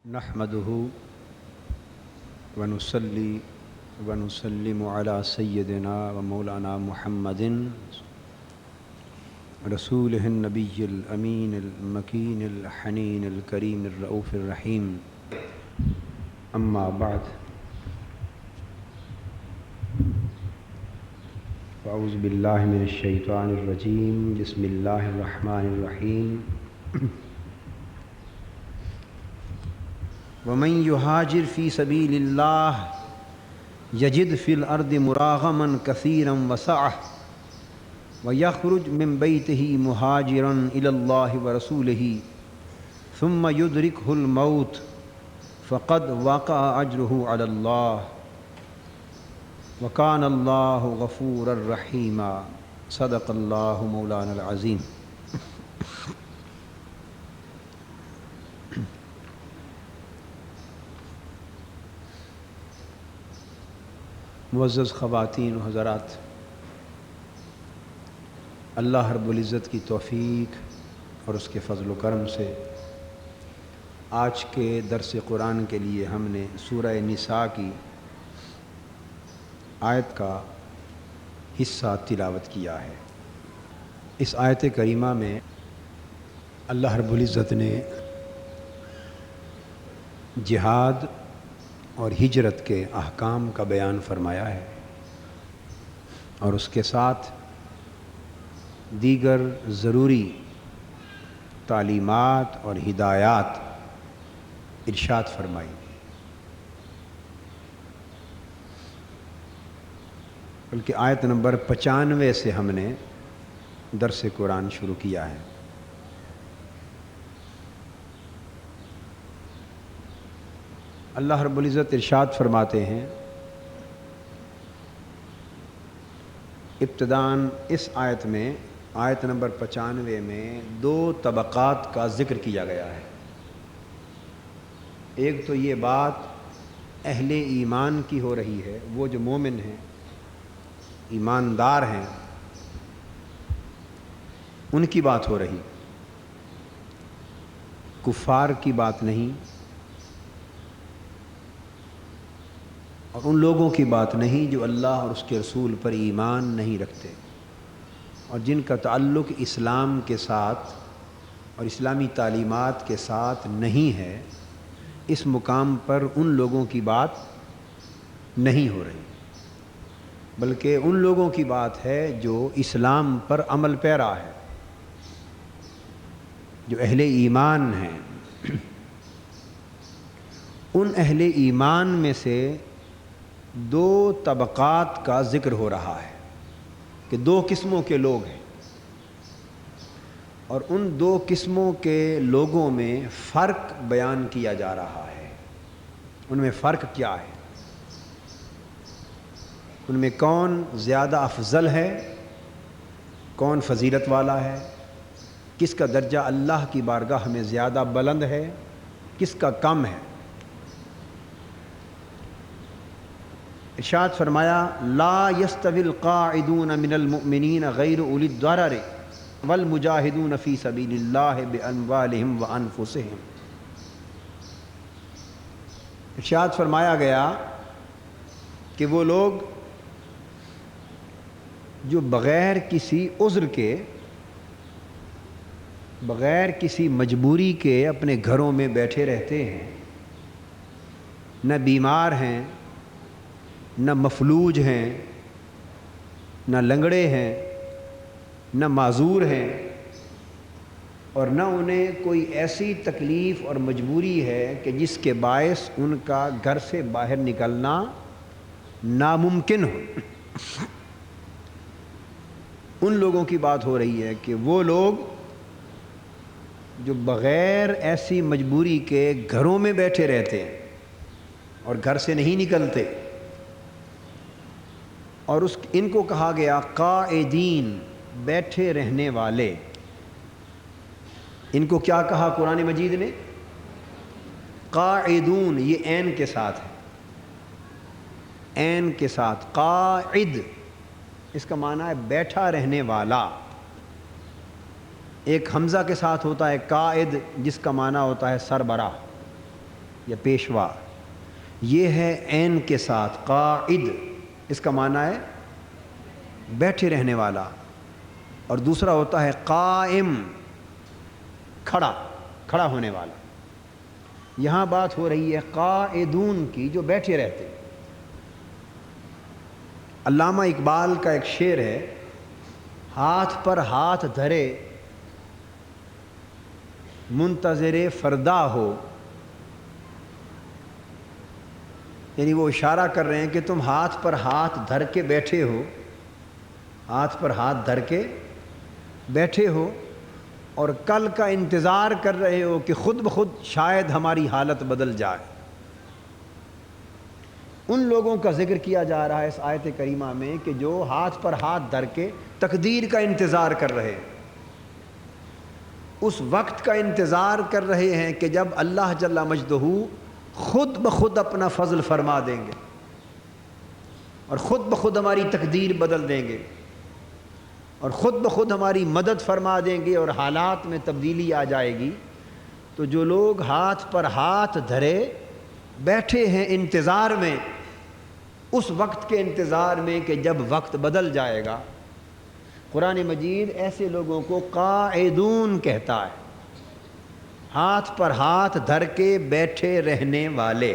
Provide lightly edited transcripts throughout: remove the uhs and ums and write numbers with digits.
نحمده ونصلي ونسلم على سيدنا ومولانا محمد رسوله النبي الأمين المكين الحنين الكريم الرؤوف الرحيم أما بعد فأعوذ بالله من الشيطان الرجيم بسم الله الرحمن الرحيم ومن يهاجر في سبيل الله يجد في الأرض مراغما كثيرا وسعة ويخرج من بيته مهاجرا إلى الله ورسوله ثم يدركه الموت فقد وقع أجره على الله وكان الله غفورا رحيما صدق الله مولانا العظيم۔ معزز خواتین و حضرات، اللہ رب العزت کی توفیق اور اس کے فضل و کرم سے آج کے درس قرآن کے لیے ہم نے سورہ نساء کی آیت کا حصہ تلاوت کیا ہے۔ اس آیت کریمہ میں اللہ رب العزت نے جہاد اور ہجرت کے احکام کا بیان فرمایا ہے، اور اس کے ساتھ دیگر ضروری تعلیمات اور ہدایات ارشاد فرمائی۔ بلکہ آیت نمبر 95 سے ہم نے درس قرآن شروع کیا ہے۔ اللہ رب العزت ارشاد فرماتے ہیں، ابتداً اس آیت میں آیت نمبر 95 میں دو طبقات کا ذکر کیا گیا ہے۔ ایک تو یہ بات اہل ایمان کی ہو رہی ہے، وہ جو مومن ہیں، ایماندار ہیں، ان کی بات ہو رہی، کفار کی بات نہیں، اور ان لوگوں کی بات نہیں جو اللہ اور اس کے رسول پر ایمان نہیں رکھتے اور جن کا تعلق اسلام کے ساتھ اور اسلامی تعلیمات کے ساتھ نہیں ہے۔ اس مقام پر ان لوگوں کی بات نہیں ہو رہی، بلکہ ان لوگوں کی بات ہے جو اسلام پر عمل پیرا ہے، جو اہل ایمان ہیں۔ ان اہل ایمان میں سے دو طبقات کا ذکر ہو رہا ہے کہ دو قسموں کے لوگ ہیں، اور ان دو قسموں کے لوگوں میں فرق بیان کیا جا رہا ہے۔ ان میں فرق کیا ہے؟ ان میں کون زیادہ افضل ہے، کون فضیلت والا ہے، کس کا درجہ اللہ کی بارگاہ میں زیادہ بلند ہے، کس کا کم ہے۔ ارشاد فرمایا، لا يستوي القاعدون من المؤمنین غیر اولی الضرر والمجاہدون فی سبیل اللہ باموالہم وانفسہم۔ ارشاد فرمایا گیا کہ وہ لوگ جو بغیر کسی عذر کے، بغیر کسی مجبوری کے اپنے گھروں میں بیٹھے رہتے ہیں، نہ بیمار ہیں، نہ مفلوج ہیں، نہ لنگڑے ہیں، نہ معذور ہیں، اور نہ انہیں کوئی ایسی تکلیف اور مجبوری ہے کہ جس کے باعث ان کا گھر سے باہر نکلنا ناممکن ہو۔ ان لوگوں کی بات ہو رہی ہے کہ وہ لوگ جو بغیر ایسی مجبوری کے گھروں میں بیٹھے رہتے ہیں اور گھر سے نہیں نکلتے، اور ان کو کہا گیا قاعدین، بیٹھے رہنے والے۔ ان کو کیا کہا قرآن مجید نے؟ قاعدون، یہ عین کے ساتھ ہے، عین کے ساتھ قاعد، اس کا معنی ہے بیٹھا رہنے والا۔ ایک حمزہ کے ساتھ ہوتا ہے قائد، جس کا معنی ہوتا ہے سربراہ۔ یا پیشوا، یہ ہے عین کے ساتھ قاعد، اس کا معنی ہے بیٹھے رہنے والا، اور دوسرا ہوتا ہے قائم، کھڑا ہونے والا۔ یہاں بات ہو رہی ہے قائدون کی، جو بیٹھے رہتے۔ علامہ اقبال کا ایک شعر ہے، ہاتھ پر ہاتھ دھرے منتظر فردا ہو، یعنی وہ اشارہ کر رہے ہیں کہ تم ہاتھ پر ہاتھ دھر کے بیٹھے ہو، ہاتھ پر ہاتھ دھر کے بیٹھے ہو، اور کل کا انتظار کر رہے ہو کہ خود بخود شاید ہماری حالت بدل جائے۔ ان لوگوں کا ذکر کیا جا رہا ہے اس آیت کریمہ میں کہ جو ہاتھ پر ہاتھ دھر کے تقدیر کا انتظار کر رہے ہیں، اس وقت کا انتظار کر رہے ہیں کہ جب اللہ جل مجدہ خود بخود اپنا فضل فرما دیں گے اور خود بخود ہماری تقدیر بدل دیں گے اور خود بخود ہماری مدد فرما دیں گے اور حالات میں تبدیلی آ جائے گی۔ تو جو لوگ ہاتھ پر ہاتھ دھرے بیٹھے ہیں انتظار میں، اس وقت کے انتظار میں کہ جب وقت بدل جائے گا، قرآن مجید ایسے لوگوں کو قاعدون کہتا ہے، ہاتھ پر ہاتھ دھر کے بیٹھے رہنے والے۔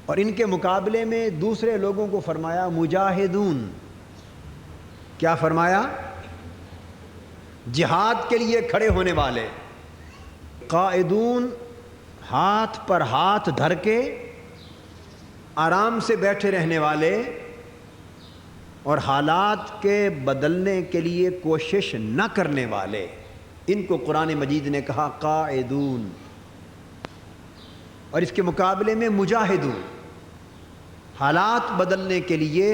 اور ان کے مقابلے میں دوسرے لوگوں کو فرمایا مجاہدون۔ کیا فرمایا؟ جہاد کے لیے کھڑے ہونے والے۔ قائدون ہاتھ پر ہاتھ دھر کے آرام سے بیٹھے رہنے والے اور حالات کے بدلنے کے لیے کوشش نہ کرنے والے، ان کو قرآن مجید نے کہا قائدون۔ اور اس کے مقابلے میں مجاہدون، حالات بدلنے کے لیے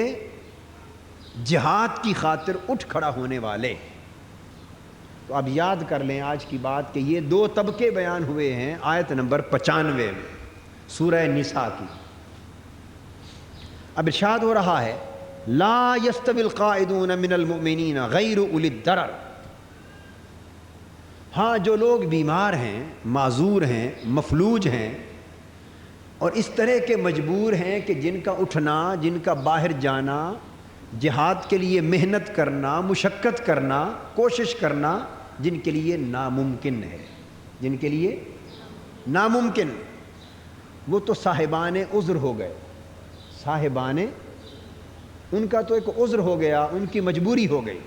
جہاد کی خاطر اٹھ کھڑا ہونے والے۔ تو اب یاد کر لیں آج کی بات کہ یہ دو طبقے بیان ہوئے ہیں آیت نمبر 95 میں سورہ نساء کی۔ اب ارشاد ہو رہا ہے لا یستوی القاعدون من المؤمنین غیر اولی الضرر۔ ہاں، جو لوگ بیمار ہیں، معذور ہیں، مفلوج ہیں اور اس طرح کے مجبور ہیں کہ جن کا اٹھنا، جن کا باہر جانا، جہاد کے لیے محنت کرنا، مشقت کرنا، کوشش کرنا، جن کے لیے ناممکن ہے، جن کے لیے ناممکن، وہ تو صاحبان عذر ہو گئے۔ صاحبان، ان کا تو ایک عذر ہو گیا، ان کی مجبوری ہو گئی،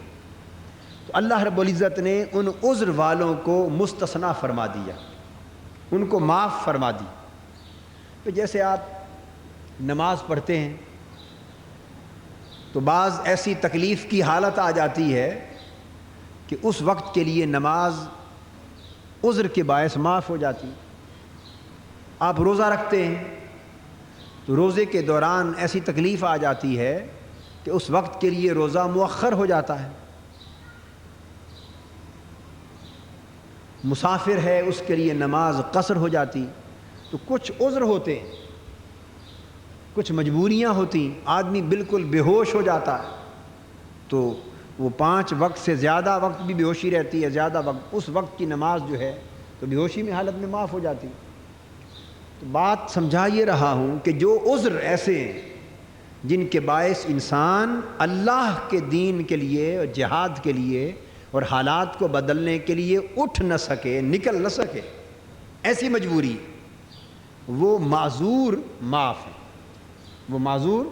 تو اللہ رب العزت نے ان عذر والوں کو مستثنیٰ فرما دیا، ان کو معاف فرما دی۔ تو جیسے آپ نماز پڑھتے ہیں تو بعض ایسی تکلیف کی حالت آ جاتی ہے کہ اس وقت کے لیے نماز عذر کے باعث معاف ہو جاتی۔ آپ روزہ رکھتے ہیں تو روزے کے دوران ایسی تکلیف آ جاتی ہے کہ اس وقت کے لیے روزہ مؤخر ہو جاتا ہے۔ مسافر ہے، اس کے لیے نماز قصر ہو جاتی۔ تو کچھ عذر ہوتے ہیں، کچھ مجبوریاں ہوتی، آدمی بالکل بے ہوش ہو جاتا ہے تو وہ 5 وقت سے زیادہ وقت بھی بے ہوشی رہتی ہے، زیادہ وقت، اس وقت کی نماز جو ہے تو بے ہوشی میں حالت میں معاف ہو جاتی۔ تو بات سمجھا یہ رہا ہوں کہ جو عذر ایسے ہیں جن کے باعث انسان اللہ کے دین کے لیے اور جہاد کے لیے اور حالات کو بدلنے کے لیے اٹھ نہ سکے، نکل نہ سکے، ایسی مجبوری، وہ معذور معاف ہے، وہ معذور۔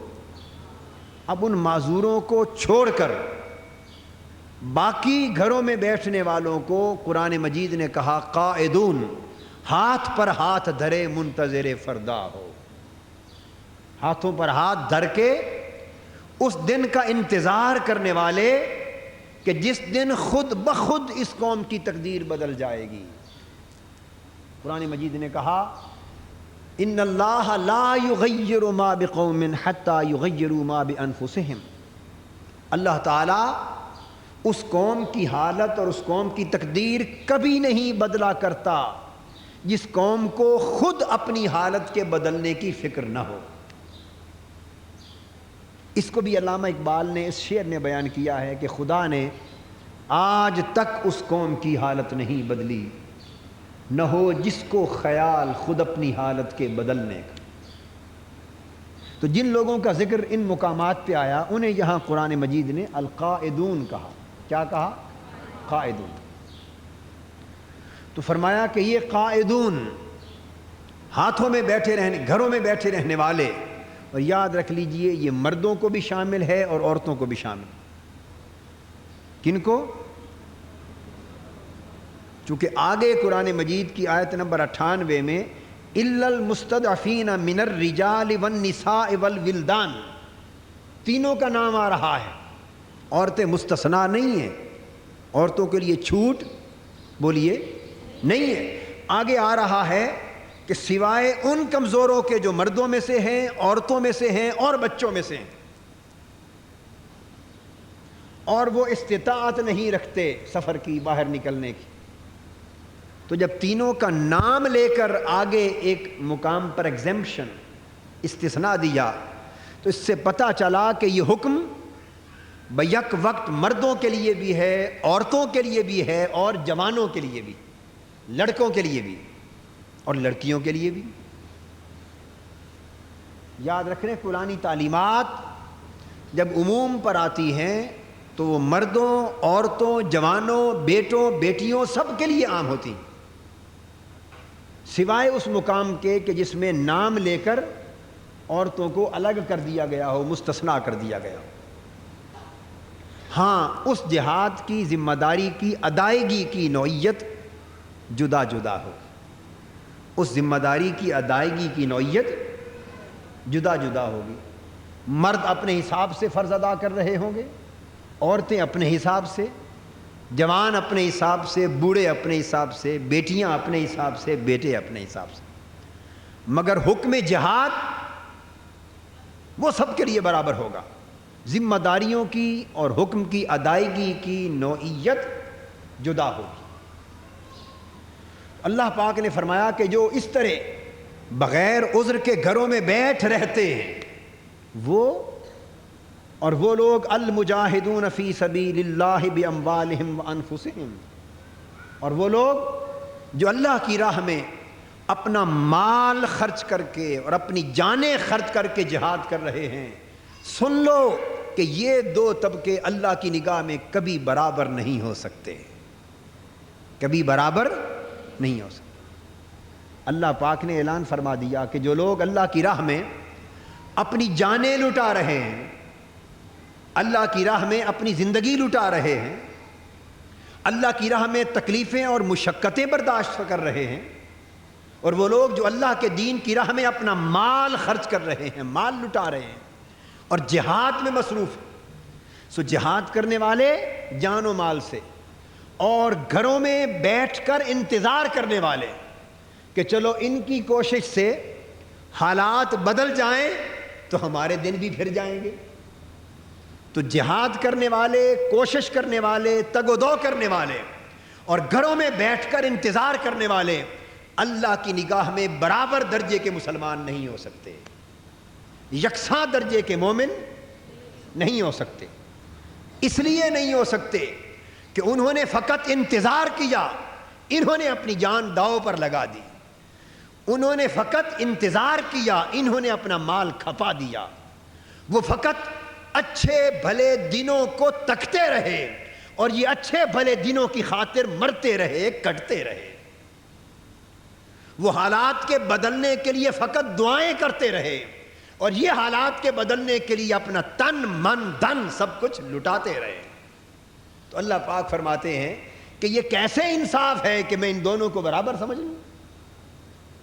اب ان معذوروں کو چھوڑ کر باقی گھروں میں بیٹھنے والوں کو قرآن مجید نے کہا قائدون، ہاتھ پر ہاتھ دھرے منتظر فردا ہو، ہاتھوں پر ہاتھ دھر کے اس دن کا انتظار کرنے والے کہ جس دن خود بخود اس قوم کی تقدیر بدل جائے گی۔ قرآن مجید نے کہا ان اللہ لا یغیر ما بقوم حتی یغیروا ما بانفسہم۔ اللہ تعالیٰ اس قوم کی حالت اور اس قوم کی تقدیر کبھی نہیں بدلا کرتا جس قوم کو خود اپنی حالت کے بدلنے کی فکر نہ ہو۔ اس کو بھی علامہ اقبال نے اس شعر میں بیان کیا ہے کہ خدا نے آج تک اس قوم کی حالت نہیں بدلی نہ ہو جس کو خیال خود اپنی حالت کے بدلنے کا۔ تو جن لوگوں کا ذکر ان مقامات پہ آیا انہیں یہاں قرآن مجید نے القائدون کہا۔ کیا کہا؟ قائدون۔ تو فرمایا کہ یہ قائدون ہاتھوں میں بیٹھے رہنے، گھروں میں بیٹھے رہنے والے، اور یاد رکھ لیجئے یہ مردوں کو بھی شامل ہے اور عورتوں کو بھی شامل۔ کن کو؟ چونکہ آگے قرآن مجید کی آیت نمبر 98 میں الا المستضعفین من الرجال والنساء والولدان تینوں کا نام آ رہا ہے، عورتیں مستثنا نہیں ہیں، عورتوں کے لیے چھوٹ بولیے نہیں ہے۔ آگے آ رہا ہے کہ سوائے ان کمزوروں کے جو مردوں میں سے ہیں، عورتوں میں سے ہیں اور بچوں میں سے ہیں، اور وہ استطاعت نہیں رکھتے سفر کی، باہر نکلنے کی، تو جب تینوں کا نام لے کر آگے ایک مقام پر ایگزمپشن استثناء دیا تو اس سے پتہ چلا کہ یہ حکم بیک وقت مردوں کے لیے بھی ہے، عورتوں کے لیے بھی ہے، اور جوانوں کے لیے بھی، لڑکوں کے لیے بھی اور لڑکیوں کے لیے بھی۔ یاد رکھیں قرآنی تعلیمات جب عموم پر آتی ہیں تو وہ مردوں، عورتوں، جوانوں، بیٹوں، بیٹیوں سب کے لیے عام ہوتی ہیں، سوائے اس مقام کے کہ جس میں نام لے کر عورتوں کو الگ کر دیا گیا ہو، مستثنا کر دیا گیا ہو۔ ہاں اس جہاد کی ذمہ داری کی ادائیگی کی نوعیت جدا جدا ہو، اس ذمہ داری کی ادائیگی کی نوعیت جدا جدا ہوگی۔ مرد اپنے حساب سے فرض ادا کر رہے ہوں گے، عورتیں اپنے حساب سے، جوان اپنے حساب سے، بوڑھے اپنے حساب سے، بیٹیاں اپنے حساب سے، بیٹے اپنے حساب سے، مگر حکم جہاد وہ سب کے لیے برابر ہوگا۔ ذمہ داریوں کی اور حکم کی ادائیگی کی نوعیت جدا ہوگی۔ اللہ پاک نے فرمایا کہ جو اس طرح بغیر عذر کے گھروں میں بیٹھ رہتے ہیں وہ لوگ المجاہدون فی سبیل اللہ باموالہم وانفسہم، اور وہ لوگ جو اللہ کی راہ میں اپنا مال خرچ کر کے اور اپنی جانیں خرچ کر کے جہاد کر رہے ہیں۔ سن لو کہ یہ دو طبقے اللہ کی نگاہ میں کبھی برابر نہیں ہو سکتے، کبھی برابر نہیں ہو سکتے۔ اللہ پاک نے اعلان فرما دیا کہ جو لوگ اللہ کی راہ میں اپنی جانیں لٹا رہے ہیں، اللہ کی راہ میں اپنی زندگی لٹا رہے ہیں، اللہ کی راہ میں تکلیفیں اور مشقتیں برداشت کر رہے ہیں، اور وہ لوگ جو اللہ کے دین کی راہ میں اپنا مال خرچ کر رہے ہیں، مال لٹا رہے ہیں اور جہاد میں مصروف ہیں، سو جہاد کرنے والے جان و مال سے، اور گھروں میں بیٹھ کر انتظار کرنے والے کہ چلو ان کی کوشش سے حالات بدل جائیں تو ہمارے دن بھی پھر جائیں گے۔ تو جہاد کرنے والے، کوشش کرنے والے، تگ و دو کرنے والے اور گھروں میں بیٹھ کر انتظار کرنے والے اللہ کی نگاہ میں برابر درجے کے مسلمان نہیں ہو سکتے، یکساں درجے کے مومن نہیں ہو سکتے۔ اس لیے نہیں ہو سکتے کہ انہوں نے فقط انتظار کیا، انہوں نے اپنی جان داؤ پر لگا دی، انہوں نے فقط انتظار کیا، انہوں نے اپنا مال کھپا دیا، وہ فقط اچھے بھلے دنوں کو تکتے رہے اور یہ اچھے بھلے دنوں کی خاطر مرتے رہے، کٹتے رہے، وہ حالات کے بدلنے کے لیے فقط دعائیں کرتے رہے اور یہ حالات کے بدلنے کے لیے اپنا تن من دھن سب کچھ لٹاتے رہے۔ تو اللہ پاک فرماتے ہیں کہ یہ کیسے انصاف ہے کہ میں ان دونوں کو برابر سمجھ لوں،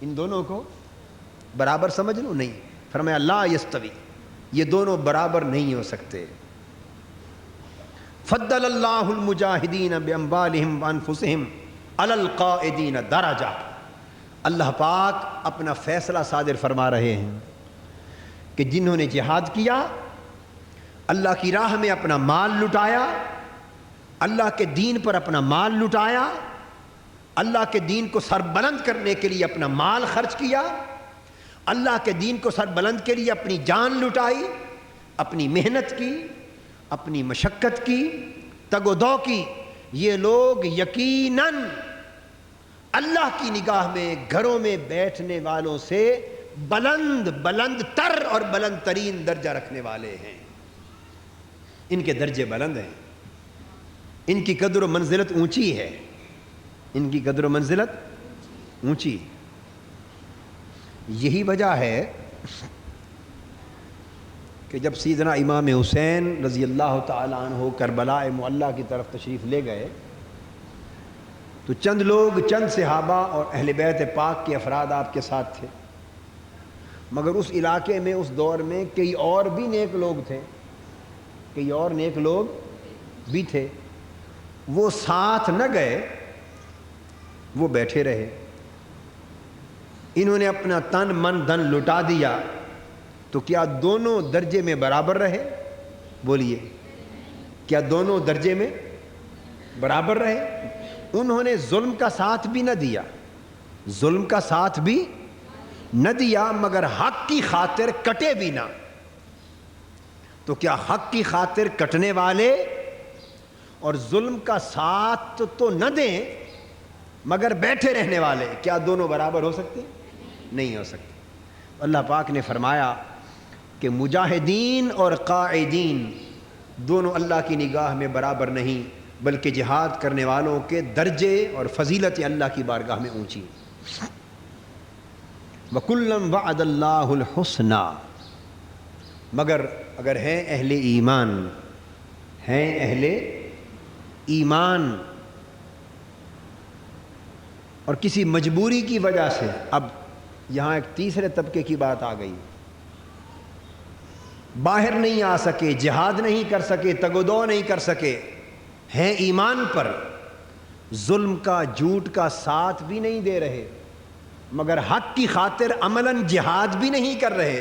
ان دونوں کو برابر سمجھ لوں؟ نہیں، فرمایا لا یستوی، یہ دونوں برابر نہیں ہو سکتے۔ فضل اللہ المجاہدین باموالہم وانفسہم علی القائدین درجہ، اللہ پاک اپنا فیصلہ صادر فرما رہے ہیں کہ جنہوں نے جہاد کیا، اللہ کی راہ میں اپنا مال لٹایا، اللہ کے دین پر اپنا مال لٹایا، اللہ کے دین کو سر بلند کرنے کے لیے اپنا مال خرچ کیا، اللہ کے دین کو سر بلند کے لیے اپنی جان لٹائی، اپنی محنت کی، اپنی مشقت کی، تگ و دو کی، یہ لوگ یقیناً اللہ کی نگاہ میں گھروں میں بیٹھنے والوں سے بلند بلند تر اور بلند ترین درجہ رکھنے والے ہیں. ان کے درجے بلند ہیں، ان کی قدر و منزلت اونچی ہے، ان کی قدر و منزلت اونچی. یہی وجہ ہے کہ جب سیدنا امام حسین رضی اللہ تعالیٰ عنہ کربلا معلیٰ کی طرف تشریف لے گئے تو چند لوگ، چند صحابہ اور اہل بیت پاک کے افراد آپ کے ساتھ تھے، مگر اس علاقے میں اس دور میں کئی اور بھی نیک لوگ تھے، کئی اور نیک لوگ بھی تھے. وہ ساتھ نہ گئے، وہ بیٹھے رہے. انہوں نے اپنا تن من دھن لٹا دیا تو کیا دونوں درجے میں برابر رہے؟ بولیے، کیا دونوں درجے میں برابر رہے؟ انہوں نے ظلم کا ساتھ بھی نہ دیا، ظلم کا ساتھ بھی نہ دیا، مگر حق کی خاطر کٹے بھی نہ. تو کیا حق کی خاطر کٹنے والے اور ظلم کا ساتھ تو نہ دیں مگر بیٹھے رہنے والے، کیا دونوں برابر ہو سکتے؟ نہیں ہو سکتے. اللہ پاک نے فرمایا کہ مجاہدین اور قاعدین دونوں اللہ کی نگاہ میں برابر نہیں، بلکہ جہاد کرنے والوں کے درجے اور فضیلت اللہ کی بارگاہ میں اونچی. وَكُلًّا وَعَدَ اللَّهُ الْحُسْنَى، مگر اگر ہیں اہل ایمان، ہیں اہل ایمان اور کسی مجبوری کی وجہ سے، اب یہاں ایک تیسرے طبقے کی بات آ گئی، باہر نہیں آ سکے، جہاد نہیں کر سکے، تگ و دو نہیں کر سکے، ہیں ایمان پر، ظلم کا جھوٹ کا ساتھ بھی نہیں دے رہے، مگر حق کی خاطر عملاً جہاد بھی نہیں کر رہے،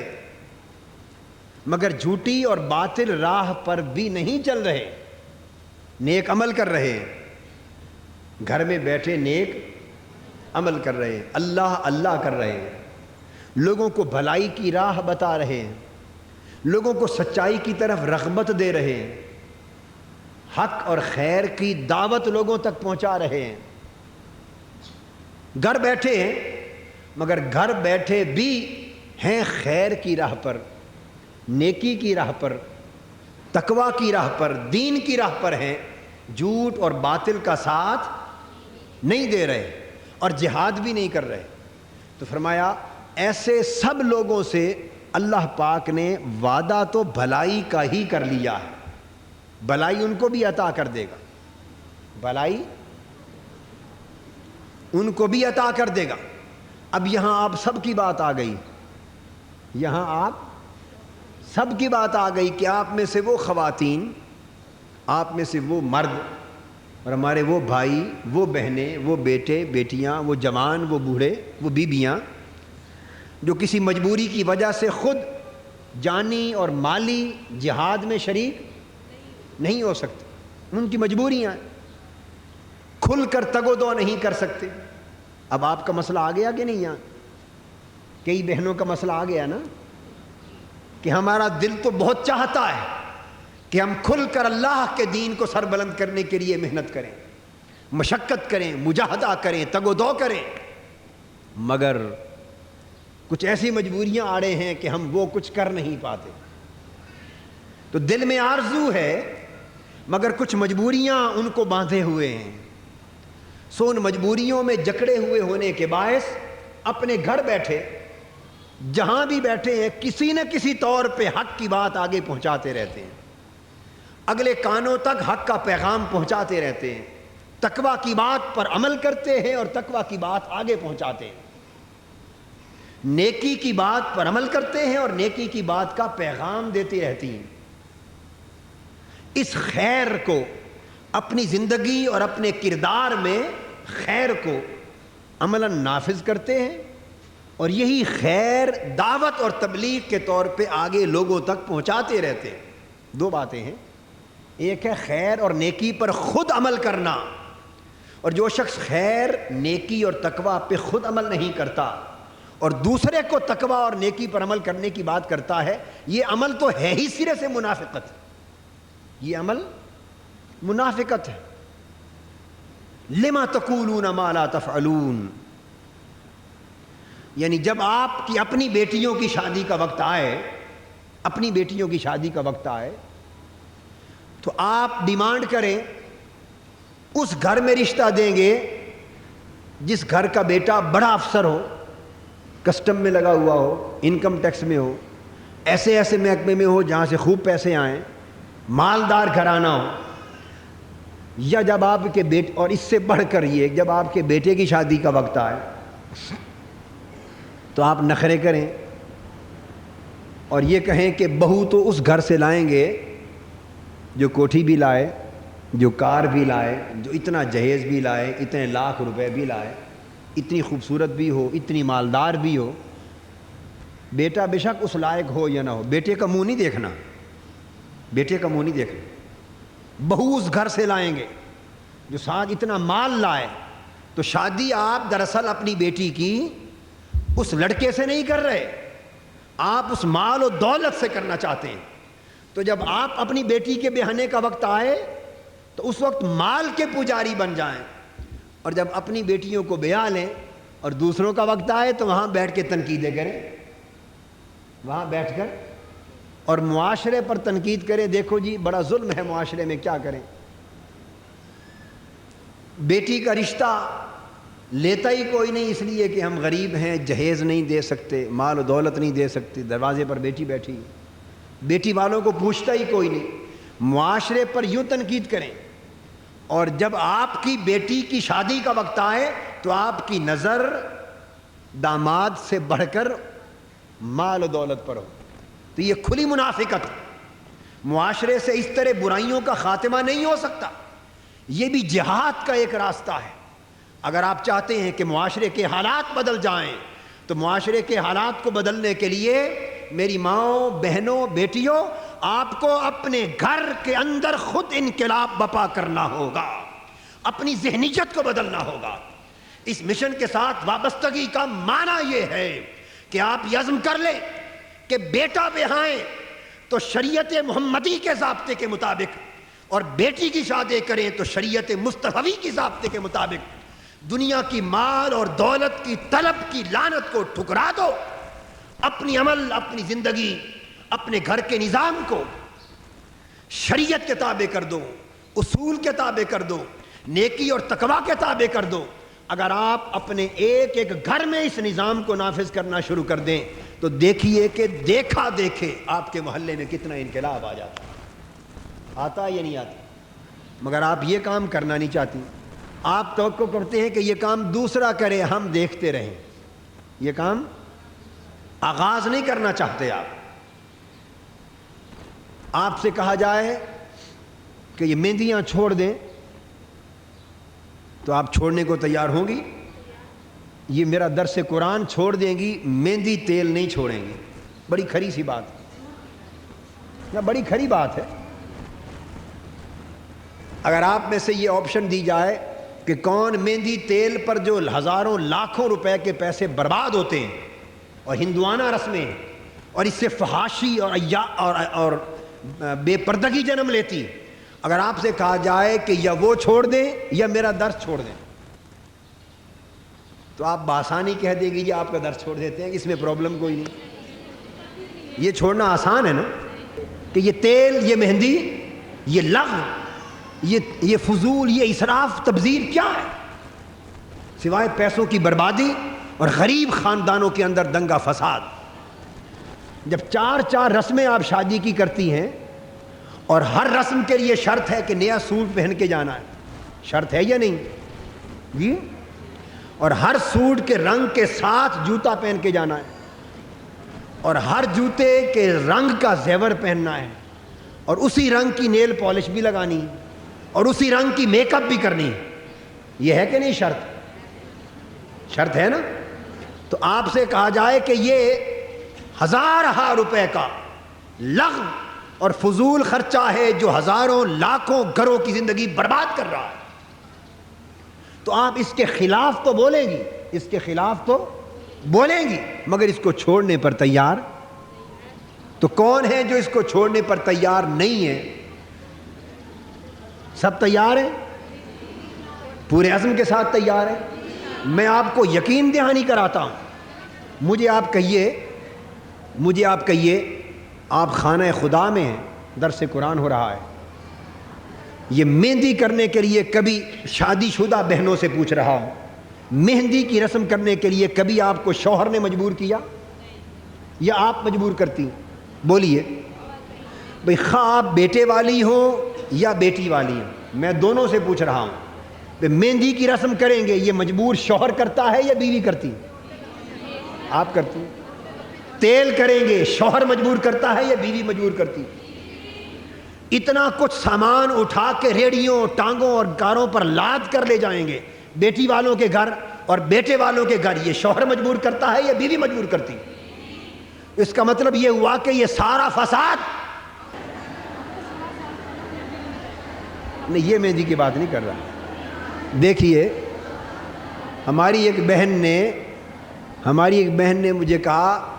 مگر جھوٹی اور باطل راہ پر بھی نہیں چل رہے، نیک عمل کر رہے ہیں، گھر میں بیٹھے نیک عمل کر رہے ہیں، اللہ اللہ کر رہے ہیں، لوگوں کو بھلائی کی راہ بتا رہے ہیں، لوگوں کو سچائی کی طرف رغبت دے رہے ہیں، حق اور خیر کی دعوت لوگوں تک پہنچا رہے ہیں. گھر بیٹھے ہیں مگر گھر بیٹھے بھی ہیں خیر کی راہ پر، نیکی کی راہ پر، تقوی کی راہ پر، دین کی راہ پر ہیں، جھوٹ اور باطل کا ساتھ نہیں دے رہے اور جہاد بھی نہیں کر رہے. تو فرمایا ایسے سب لوگوں سے اللہ پاک نے وعدہ تو بھلائی کا ہی کر لیا ہے، بھلائی ان کو بھی عطا کر دے گا، بھلائی ان کو بھی عطا کر دے گا. اب یہاں آپ سب کی بات آ گئی، یہاں آپ سب کی بات آ گئی کہ آپ میں سے وہ خواتین، آپ میں سے وہ مرد اور ہمارے وہ بھائی، وہ بہنیں، وہ بیٹے بیٹیاں، وہ جوان، وہ بوڑھے، وہ بیویاں جو کسی مجبوری کی وجہ سے خود جانی اور مالی جہاد میں شریک نہیں ہو سکتے، ان کی مجبوریاں کھل کر تگ و دو نہیں کر سکتے. اب آپ کا مسئلہ آ گیا کہ نہیں؟ یہاں کئی بہنوں کا مسئلہ آ گیا نا کہ ہمارا دل تو بہت چاہتا ہے کہ ہم کھل کر اللہ کے دین کو سر بلند کرنے کے لیے محنت کریں، مشقت کریں، مجاہدہ کریں، تگ و دو کریں، مگر کچھ ایسی مجبوریاں آڑے ہیں کہ ہم وہ کچھ کر نہیں پاتے. تو دل میں آرزو ہے مگر کچھ مجبوریاں ان کو باندھے ہوئے ہیں، سو ان مجبوریوں میں جکڑے ہوئے ہونے کے باعث اپنے گھر بیٹھے جہاں بھی بیٹھے ہیں کسی نہ کسی طور پہ حق کی بات آگے پہنچاتے رہتے ہیں، اگلے کانوں تک حق کا پیغام پہنچاتے رہتے ہیں، تقویٰ کی بات پر عمل کرتے ہیں اور تقویٰ کی بات آگے پہنچاتے ہیں، نیکی کی بات پر عمل کرتے ہیں اور نیکی کی بات کا پیغام دیتی رہتی ہیں. اس خیر کو اپنی زندگی اور اپنے کردار میں خیر کو عملاً نافذ کرتے ہیں اور یہی خیر دعوت اور تبلیغ کے طور پہ آگے لوگوں تک پہنچاتے رہتے ہیں. دو باتیں ہیں، ایک ہے خیر اور نیکی پر خود عمل کرنا، اور جو شخص خیر، نیکی اور تقویٰ پہ خود عمل نہیں کرتا اور دوسرے کو تقویٰ اور نیکی پر عمل کرنے کی بات کرتا ہے، یہ عمل تو ہے ہی سرے سے منافقت، یہ عمل منافقت ہے. لما تقولون ما لا تفعلون، یعنی جب آپ کی اپنی بیٹیوں کی شادی کا وقت آئے، اپنی بیٹیوں کی شادی کا وقت آئے تو آپ ڈیمانڈ کریں، اس گھر میں رشتہ دیں گے جس گھر کا بیٹا بڑا افسر ہو، کسٹم میں لگا ہوا ہو، انکم ٹیکس میں ہو، ایسے ایسے محکمے میں ہو جہاں سے خوب پیسے آئیں، مالدار گھرانہ ہو، یا جب آپ کے بیٹے، اور اس سے بڑھ کر یہ جب آپ کے بیٹے کی شادی کا وقت آئے تو آپ نخرے کریں اور یہ کہیں کہ بہو تو اس گھر سے لائیں گے جو کوٹھی بھی لائے، جو کار بھی لائے، جو اتنا جہیز بھی لائے، اتنے لاکھ روپے بھی لائے، اتنی خوبصورت بھی ہو، اتنی مالدار بھی ہو۔ بیٹا بے شک اس لائق ہو یا نہ ہو، بیٹے کا منہ نہیں دیکھنا، بیٹے کا منہ نہیں دیکھنا، بہو اس گھر سے لائیں گے جو ساتھ اتنا مال لائے۔ تو شادی آپ دراصل اپنی بیٹی کی اس لڑکے سے نہیں کر رہے، آپ اس مال و دولت سے کرنا چاہتے ہیں۔ تو جب آپ اپنی بیٹی کے بیاہنے کا وقت آئے تو اس وقت مال کے پجاری بن جائیں، اور جب اپنی بیٹیوں کو بیاہ لیں اور دوسروں کا وقت آئے تو وہاں بیٹھ کے تنقیدیں کریں، وہاں بیٹھ کر اور معاشرے پر تنقید کریں، دیکھو جی بڑا ظلم ہے معاشرے میں، کیا کریں۔ بیٹی کا رشتہ لیتا ہی کوئی نہیں، اس لیے کہ ہم غریب ہیں، جہیز نہیں دے سکتے، مال و دولت نہیں دے سکتے، دروازے پر بیٹی بیٹھی، بیٹی والوں کو پوچھتا ہی کوئی نہیں۔ معاشرے پر یوں تنقید کریں، اور جب آپ کی بیٹی کی شادی کا وقت آئے تو آپ کی نظر داماد سے بڑھ کر مال و دولت پر ہو، تو یہ کھلی منافقت۔ معاشرے سے اس طرح برائیوں کا خاتمہ نہیں ہو سکتا، یہ بھی جہاد کا ایک راستہ ہے۔ اگر آپ چاہتے ہیں کہ معاشرے کے حالات بدل جائیں تو معاشرے کے حالات کو بدلنے کے لیے میری ماؤں، بہنوں، بیٹیوں، آپ کو اپنے گھر کے اندر خود انقلاب برپا کرنا ہوگا، اپنی ذہنیت کو بدلنا ہوگا۔ اس مشن کے ساتھ وابستگی کا معنی یہ ہے کہ آپ یہ عزم کر لیں کہ بیٹا بیاہیں تو شریعت محمدی کے ضابطے کے مطابق، اور بیٹی کی شادی کریں تو شریعت مصطفی کی ضابطے کے مطابق۔ دنیا کی مال اور دولت کی طلب کی لعنت کو ٹھکرا دو، اپنی عمل، اپنی زندگی، اپنے گھر کے نظام کو شریعت کے تابع کر دو، اصول کے تابع کر دو، نیکی اور تقوی کے تابع کر دو۔ اگر آپ اپنے ایک ایک گھر میں اس نظام کو نافذ کرنا شروع کر دیں تو دیکھیے کہ دیکھا دیکھے آپ کے محلے میں کتنا انقلاب آ جاتا ہے، آتا یا نہیں آتا۔ مگر آپ یہ کام کرنا نہیں چاہتی، آپ توقع کرتے ہیں کہ یہ کام دوسرا کرے، ہم دیکھتے رہیں، یہ کام آغاز نہیں کرنا چاہتے۔ آپ سے کہا جائے کہ یہ مہندیاں چھوڑ دیں تو آپ چھوڑنے کو تیار ہوں گی؟ یہ میرا درس قرآن چھوڑ دیں گی، مہندی تیل نہیں چھوڑیں گی۔ بڑی کھری سی بات ہے، بڑی کھری بات ہے۔ اگر آپ میں سے یہ آپشن دی جائے کہ کون مہندی تیل پر جو ہزاروں لاکھوں روپے کے پیسے برباد ہوتے ہیں اور ہندوانہ رسمیں اور اس سے فحاشی اور بے پردگی جنم لیتی، اگر آپ سے کہا جائے کہ یا وہ چھوڑ دیں یا میرا درس چھوڑ دیں، تو آپ بآسانی کہہ دیں گے یہ آپ کا درس چھوڑ دیتے ہیں، اس میں پرابلم کوئی نہیں۔ یہ چھوڑنا آسان ہے نا، کہ یہ تیل، یہ مہندی، یہ لغو، یہ فضول، یہ اسراف، تبذیر کیا ہے سوائے پیسوں کی بربادی اور غریب خاندانوں کے اندر دنگا فساد۔ جب چار چار رسمیں آپ شادی کی کرتی ہیں اور ہر رسم کے لیے شرط ہے کہ نیا سوٹ پہن کے جانا ہے، شرط ہے یا نہیں جی؟ اور ہر سوٹ کے رنگ کے ساتھ جوتا پہن کے جانا ہے، اور ہر جوتے کے رنگ کا زیور پہننا ہے، اور اسی رنگ کی نیل پالش بھی لگانی ہے، اور اسی رنگ کی میک اپ بھی کرنی ہے، یہ ہے کہ نہیں شرط ہے نا؟ تو آپ سے کہا جائے کہ یہ ہزارہ روپے کا لغو اور فضول خرچہ ہے جو ہزاروں لاکھوں گھروں کی زندگی برباد کر رہا ہے، تو آپ اس کے خلاف تو بولیں گی، اس کے خلاف تو بولیں گی، مگر اس کو چھوڑنے پر تیار تو کون ہے جو اس کو چھوڑنے پر تیار نہیں ہے؟ سب تیار ہیں؟ پورے عزم کے ساتھ تیار ہیں؟ میں آپ کو یقین دہانی کراتا ہوں. مجھے آپ کہیے آپ خانہ خدا میں ہیں، درس قرآن ہو رہا ہے، یہ مہندی کرنے کے لیے کبھی شادی شدہ بہنوں سے پوچھ رہا ہوں، مہندی کی رسم کرنے کے لیے کبھی آپ کو شوہر نے مجبور کیا یا آپ مجبور کرتی؟ بولیے بھئی، خواہ آپ بیٹے والی ہوں یا بیٹی والی ہوں، میں دونوں سے پوچھ رہا ہوں کہ مہندی کی رسم کریں گے، یہ مجبور شوہر کرتا ہے یا بیوی کرتی؟ آپ کرتی. تیل کریں گے، شوہر مجبور کرتا ہے یا بیوی مجبور کرتی؟ اتنا کچھ سامان اٹھا کے ریڑھیوں، ٹانگوں اور کاروں پر لاد کر لے جائیں گے بیٹی والوں کے گھر اور بیٹے والوں کے گھر، یہ شوہر مجبور کرتا ہے یا بیوی مجبور کرتی؟ اس کا مطلب یہ ہوا کہ یہ سارا فساد نہیں. یہ مہندی کی بات نہیں کر رہا. دیکھیے، ہماری ایک بہن نے مجھے کہا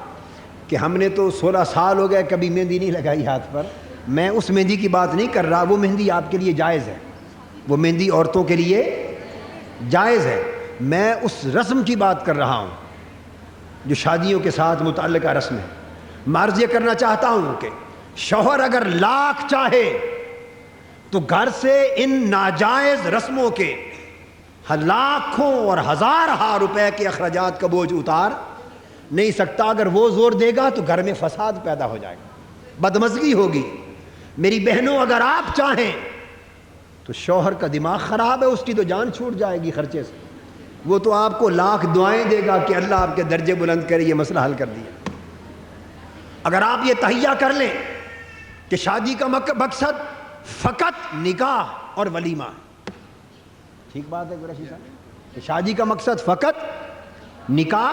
کہ ہم نے تو 16 سال ہو گئے کبھی مہندی نہیں لگائی ہاتھ پر. میں اس مہندی کی بات نہیں کر رہا، وہ مہندی آپ کے لیے جائز ہے، وہ مہندی عورتوں کے لیے جائز ہے. میں اس رسم کی بات کر رہا ہوں جو شادیوں کے ساتھ متعلقہ رسم ہے. میں عرض یہ کرنا چاہتا ہوں کہ شوہر اگر لاکھ چاہے تو گھر سے ان ناجائز رسموں کے لاکھوں اور ہزارہ روپے کے اخراجات کا بوجھ اتار نہیں سکتا. اگر وہ زور دے گا تو گھر میں فساد پیدا ہو جائے گا، بدمزگی ہوگی. میری بہنوں، اگر آپ چاہیں تو شوہر کا دماغ خراب ہے، اس کی تو جان چھوٹ جائے گی خرچے سے. وہ تو آپ کو لاکھ دعائیں دے گا کہ اللہ آپ کے درجے بلند کرے، یہ مسئلہ حل کر دیا. اگر آپ یہ تہیہ کر لیں کہ شادی کا مقصد فقط نکاح اور ولیمہ ہے، ٹھیک بات ہے قریشی صاحب، کہ شادی کا مقصد فقط نکاح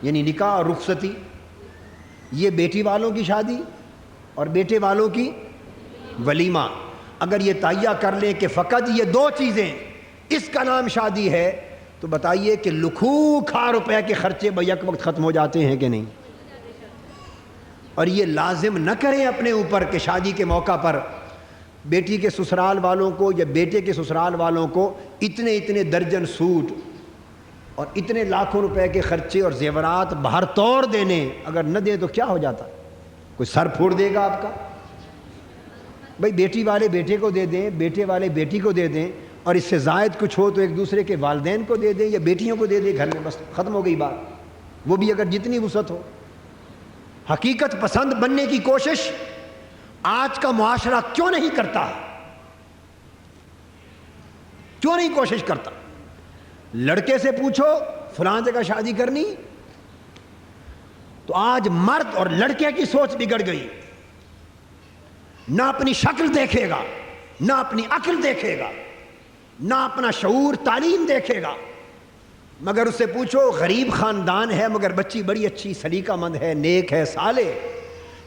یعنی نکاح اور رخصتی، یہ بیٹی والوں کی شادی اور بیٹے والوں کی ولیمہ، اگر یہ تہیہ کر لیں کہ فقط یہ دو چیزیں اس کا نام شادی ہے، تو بتائیے کہ لاکھوں روپے کے خرچے بیک وقت ختم ہو جاتے ہیں کہ نہیں؟ اور یہ لازم نہ کریں اپنے اوپر کہ شادی کے موقع پر بیٹی کے سسرال والوں کو یا بیٹے کے سسرال والوں کو اتنے درجن سوٹ اور اتنے لاکھوں روپے کے خرچے اور زیورات بہر طور دینے. اگر نہ دیں تو کیا ہو جاتا؟ کوئی سر پھوڑ دے گا آپ کا؟ بھئی بیٹی والے بیٹے کو دے دیں، بیٹے والے بیٹی کو دے دیں، اور اس سے زائد کچھ ہو تو ایک دوسرے کے والدین کو دے دیں یا بیٹیوں کو دے دیں گھر میں، بس ختم ہو گئی بات. وہ بھی اگر جتنی وسعت ہو. حقیقت پسند بننے کی کوشش آج کا معاشرہ کیوں نہیں کرتا؟ کیوں نہیں کوشش کرتا؟ لڑکے سے پوچھو فلاں جگہ شادی کرنی، تو آج مرد اور لڑکے کی سوچ بگڑ گئی. نہ اپنی شکل دیکھے گا، نہ اپنی عقل دیکھے گا، نہ اپنا شعور تعلیم دیکھے گا. مگر اس سے پوچھو غریب خاندان ہے مگر بچی بڑی اچھی سلیقہ مند ہے، نیک ہے، صالح،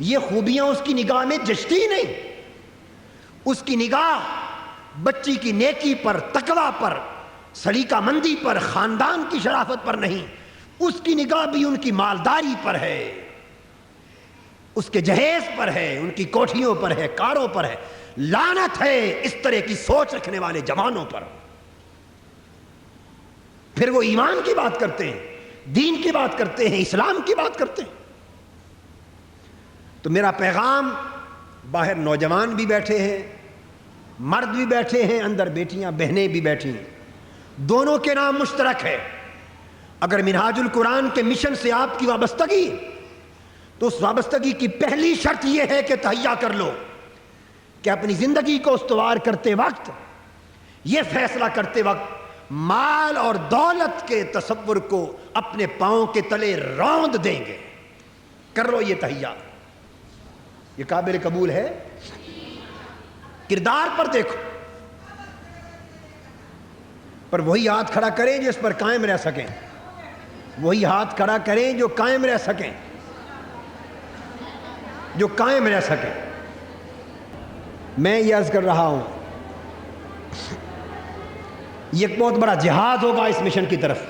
یہ خوبیاں اس کی نگاہ میں جچتی نہیں. اس کی نگاہ بچی کی نیکی پر، تقوی پر، سلیقہ مندی پر، خاندان کی شرافت پر نہیں. اس کی نگاہ بھی ان کی مالداری پر ہے، اس کے جہیز پر ہے، ان کی کوٹھیوں پر ہے، کاروں پر ہے. لعنت ہے اس طرح کی سوچ رکھنے والے جوانوں پر. پھر وہ ایمان کی بات کرتے ہیں، دین کی بات کرتے ہیں، اسلام کی بات کرتے ہیں. تو میرا پیغام، باہر نوجوان بھی بیٹھے ہیں، مرد بھی بیٹھے ہیں، اندر بیٹیاں بہنیں بھی بیٹھی ہیں، دونوں کے نام مشترک ہے. اگر منہاج القرآن کے مشن سے آپ کی وابستگی، تو اس وابستگی کی پہلی شرط یہ ہے کہ تہیہ کر لو کہ اپنی زندگی کو استوار کرتے وقت، یہ فیصلہ کرتے وقت، مال اور دولت کے تصور کو اپنے پاؤں کے تلے روند دیں گے. کر لو یہ تہیہ. یہ قابل قبول ہے؟ کردار پر دیکھو، پر وہی ہاتھ کھڑا کریں جو اس پر قائم رہ سکیں، وہی ہاتھ کھڑا کریں جو قائم رہ سکیں، جو قائم رہ سکیں. میں یہ عرض کر رہا ہوں، یہ ایک بہت بڑا جہاد ہوگا اس مشن کی طرف.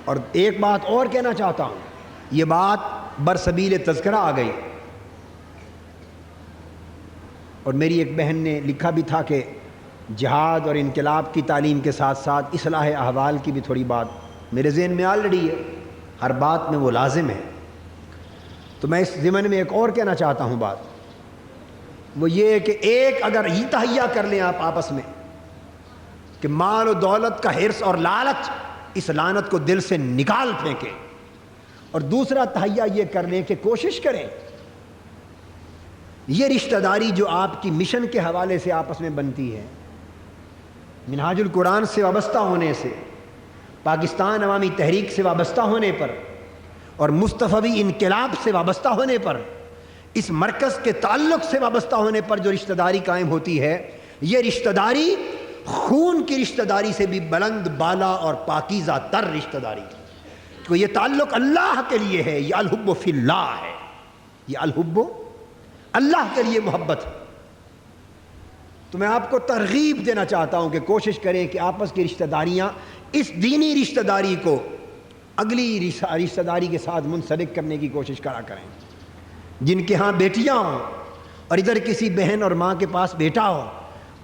اور ایک بات اور کہنا چاہتا ہوں، یہ بات برسبیل تذکرہ آ گئی، اور میری ایک بہن نے لکھا بھی تھا کہ جہاد اور انقلاب کی تعلیم کے ساتھ ساتھ اصلاح احوال کی بھی تھوڑی بات میرے ذہن میں آلریڈی ہے، ہر بات میں وہ لازم ہے۔ تو میں اس ضمن میں ایک اور کہنا چاہتا ہوں بات، وہ یہ ہے کہ ایک اگر یہ تہیہ کر لیں آپ آپس میں کہ مال و دولت کا حرص اور لالچ اس لعنت کو دل سے نکال پھینکیں، اور دوسرا تہیہ یہ کر لیں کہ کوشش کریں یہ رشتہ داری جو آپ کی مشن کے حوالے سے آپس میں بنتی ہے، منہاج القرآن سے وابستہ ہونے سے، پاکستان عوامی تحریک سے وابستہ ہونے پر، اور مصطفی انقلاب سے وابستہ ہونے پر، اس مرکز کے تعلق سے وابستہ ہونے پر جو رشتہ داری قائم ہوتی ہے، یہ رشتہ داری خون کی رشتہ داری سے بھی بلند بالا اور پاکیزہ تر رشتہ داری ہے، تو یہ تعلق اللہ کے لیے ہے، یہ الحب فی اللہ ہے، یہ الحب اللہ کے لیے محبت ہے۔ تو میں آپ کو ترغیب دینا چاہتا ہوں کہ کوشش کریں کہ آپس کی رشتہ داریاں اس دینی رشتہ داری کو اگلی رشتہ داری کے ساتھ منسلک کرنے کی کوشش کرا کریں۔ جن کے ہاں بیٹیاں ہوں اور ادھر کسی بہن اور ماں کے پاس بیٹا ہو،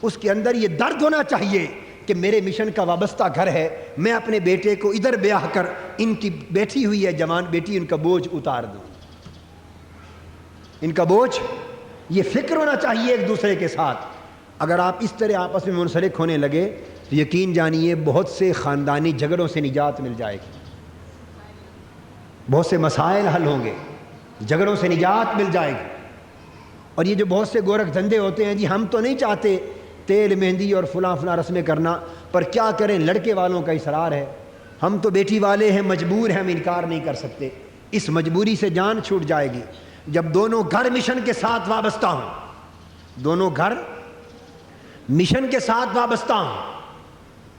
اس کے اندر یہ درد ہونا چاہیے کہ میرے مشن کا وابستہ گھر ہے، میں اپنے بیٹے کو ادھر بیاہ کر ان کی بیٹھی ہوئی ہے جوان بیٹی، ان کا بوجھ اتار دوں، ان کا بوجھ، یہ فکر ہونا چاہیے ایک دوسرے کے ساتھ۔ اگر آپ اس طرح آپس میں منسلک ہونے لگے تو یقین جانیے بہت سے خاندانی جھگڑوں سے نجات مل جائے گی، بہت سے مسائل حل ہوں گے، جھگڑوں سے نجات مل جائے گی۔ اور یہ جو بہت سے گورکھ دھندے ہوتے ہیں، جی ہم تو نہیں چاہتے تیل مہندی اور فلاں فلاں رسمیں کرنا، پر کیا کریں لڑکے والوں کا اصرار ہے، ہم تو بیٹی والے ہیں، مجبور ہیں، ہم انکار نہیں کر سکتے، اس مجبوری سے جان چھوٹ جائے گی جب دونوں گھر مشن کے ساتھ وابستہ ہوں، دونوں گھر مشن کے ساتھ وابستہ ہوں،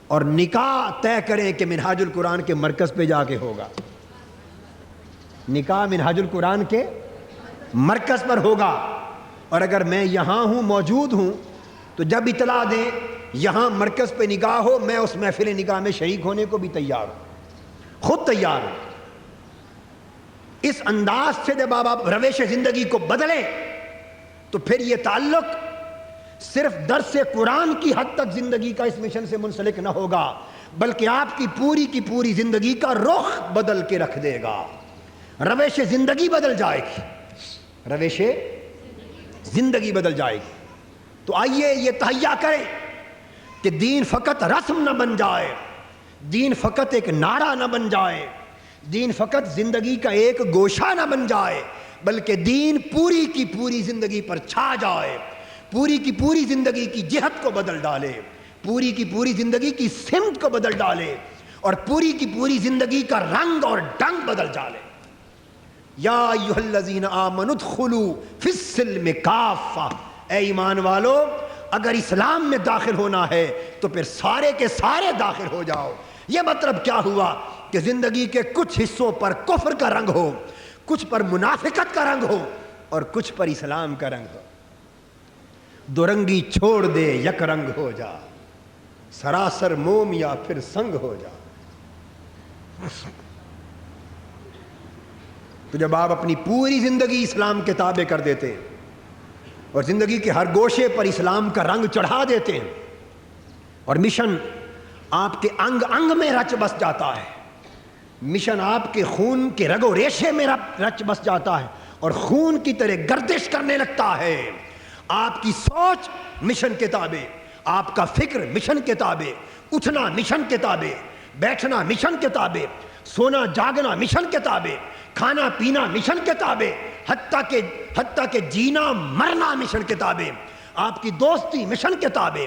اور نکاح طے کریں کہ منہاج القرآن کے مرکز پہ جا کے ہوگا، نکاح منہاج القرآن کے مرکز پر ہوگا۔ اور اگر میں یہاں ہوں، موجود ہوں، تو جب اطلاع دیں یہاں مرکز پہ نکاح ہو، میں اس محفل نکاح میں شریک ہونے کو بھی تیار ہوں، خود تیار ہوں۔ اس انداز سے جب آپ روش زندگی کو بدلیں تو پھر یہ تعلق صرف درس قرآن کی حد تک زندگی کا اس مشن سے منسلک نہ ہوگا، بلکہ آپ کی پوری زندگی کا رخ بدل کے رکھ دے گا، روش زندگی بدل جائے گی، روش زندگی بدل جائے گی۔ تو آئیے یہ تہیہ کریں کہ دین فقط رسم نہ بن جائے، دین فقط ایک نعرہ نہ بن جائے، دین فقط زندگی کا ایک گوشہ نہ بن جائے، بلکہ دین پوری کی پوری زندگی پر چھا جائے، پوری کی پوری زندگی کی جہت کو بدل ڈالے، پوری کی پوری زندگی کی سمت کو بدل ڈالے، اور پوری کی پوری زندگی کا رنگ اور ڈنگ بدل ڈالے۔ یا ایھا الذین آمنوا ادخلوا فی السلم کافہ، اے ایمان والو اگر اسلام میں داخل ہونا ہے تو پھر سارے کے سارے داخل ہو جاؤ۔ یہ مطلب کیا ہوا کہ زندگی کے کچھ حصوں پر کفر کا رنگ ہو، کچھ پر منافقت کا رنگ ہو، اور کچھ پر اسلام کا رنگ ہو۔ دو رنگی چھوڑ دے یک رنگ ہو جا، سراسر موم یا پھر سنگ ہو جا۔ تو جب آپ اپنی پوری زندگی اسلام کے تابع کر دیتے ہیں اور زندگی کے ہر گوشے پر اسلام کا رنگ چڑھا دیتے ہیں، اور مشن آپ کے انگ انگ میں رچ بس جاتا ہے، مشن آپ کے خون کے رگ و ریشے میں رچ بس جاتا ہے اور خون کی طرح گردش کرنے لگتا ہے، آپ کی سوچ مشن کے تابع، آپ کا فکر مشن کے تابع، اٹھنا مشن کے تابع، بیٹھنا مشن کے تابع، سونا جاگنا مشن کے تابع، کھانا پینا مشن کے تابع، حتیٰ کہ جینا مرنا مشن کے تابع، آپ کی دوستی مشن کے تابع،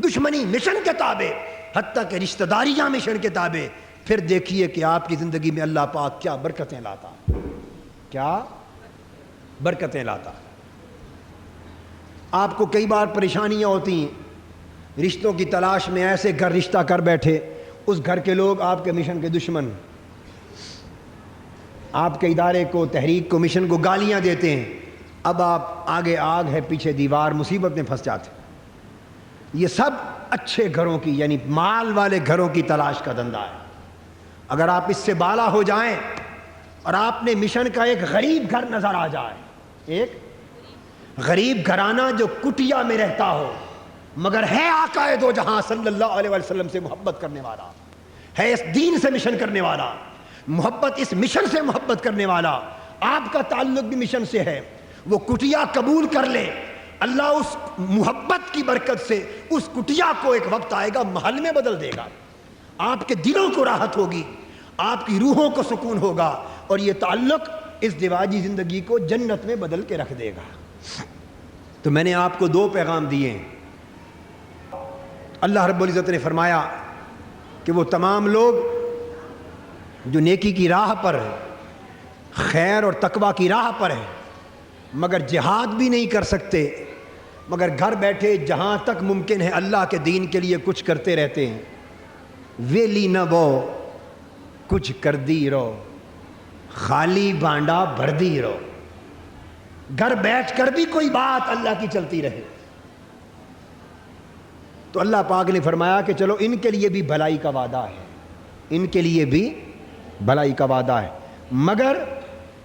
دشمنی مشن کے تابع، حتیٰ کہ رشتہ داریاں مشن کے تابع۔ پھر دیکھیے کہ آپ کی زندگی میں اللہ پاک کیا برکتیں لاتا، کیا برکتیں لاتا۔ آپ کو کئی بار پریشانیاں ہوتی ہیں، رشتوں کی تلاش میں ایسے گھر رشتہ کر بیٹھے، اس گھر کے لوگ آپ کے مشن کے دشمن، آپ کے ادارے کو، تحریک کو، مشن کو گالیاں دیتے ہیں، اب آپ آگے آگ ہے پیچھے دیوار، مصیبت میں پھنس جاتے۔ یہ سب اچھے گھروں کی یعنی مال والے گھروں کی تلاش کا دھندا ہے۔ اگر آپ اس سے بالا ہو جائیں اور آپ نے مشن کا ایک غریب گھر نظر آ جائے، ایک غریب گھرانہ جو کٹیا میں رہتا ہو، مگر ہے آقا دو جہاں صلی اللہ علیہ وسلم سے محبت کرنے والا، ہے اس دین سے مشن کرنے والا، محبت اس مشن سے محبت کرنے والا۔ آپ کا تعلق بھی مشن سے ہے، وہ کٹیا قبول کر لے، اللہ اس محبت کی برکت سے اس کٹیا کو ایک وقت آئے گا محل میں بدل دے گا، آپ کے دلوں کو راحت ہوگی، آپ کی روحوں کو سکون ہوگا، اور یہ تعلق اس دیواجی زندگی کو جنت میں بدل کے رکھ دے گا۔ تو میں نے آپ کو دو پیغام دیے ہیں۔ اللہ رب العزت نے فرمایا کہ وہ تمام لوگ جو نیکی کی راہ پر ہیں، خیر اور تقوی کی راہ پر ہیں، مگر جہاد بھی نہیں کر سکتے، مگر گھر بیٹھے جہاں تک ممکن ہے اللہ کے دین کے لیے کچھ کرتے رہتے ہیں، ویلی نہ وہ کچھ کر دی رو، خالی بانڈا بھر دی رو، گھر بیٹھ کر بھی کوئی بات اللہ کی چلتی رہے۔ تو اللہ پاک نے فرمایا کہ چلو ان کے لیے بھی بھلائی کا وعدہ ہے، ان کے لیے بھی بھلائی کا وعدہ ہے، مگر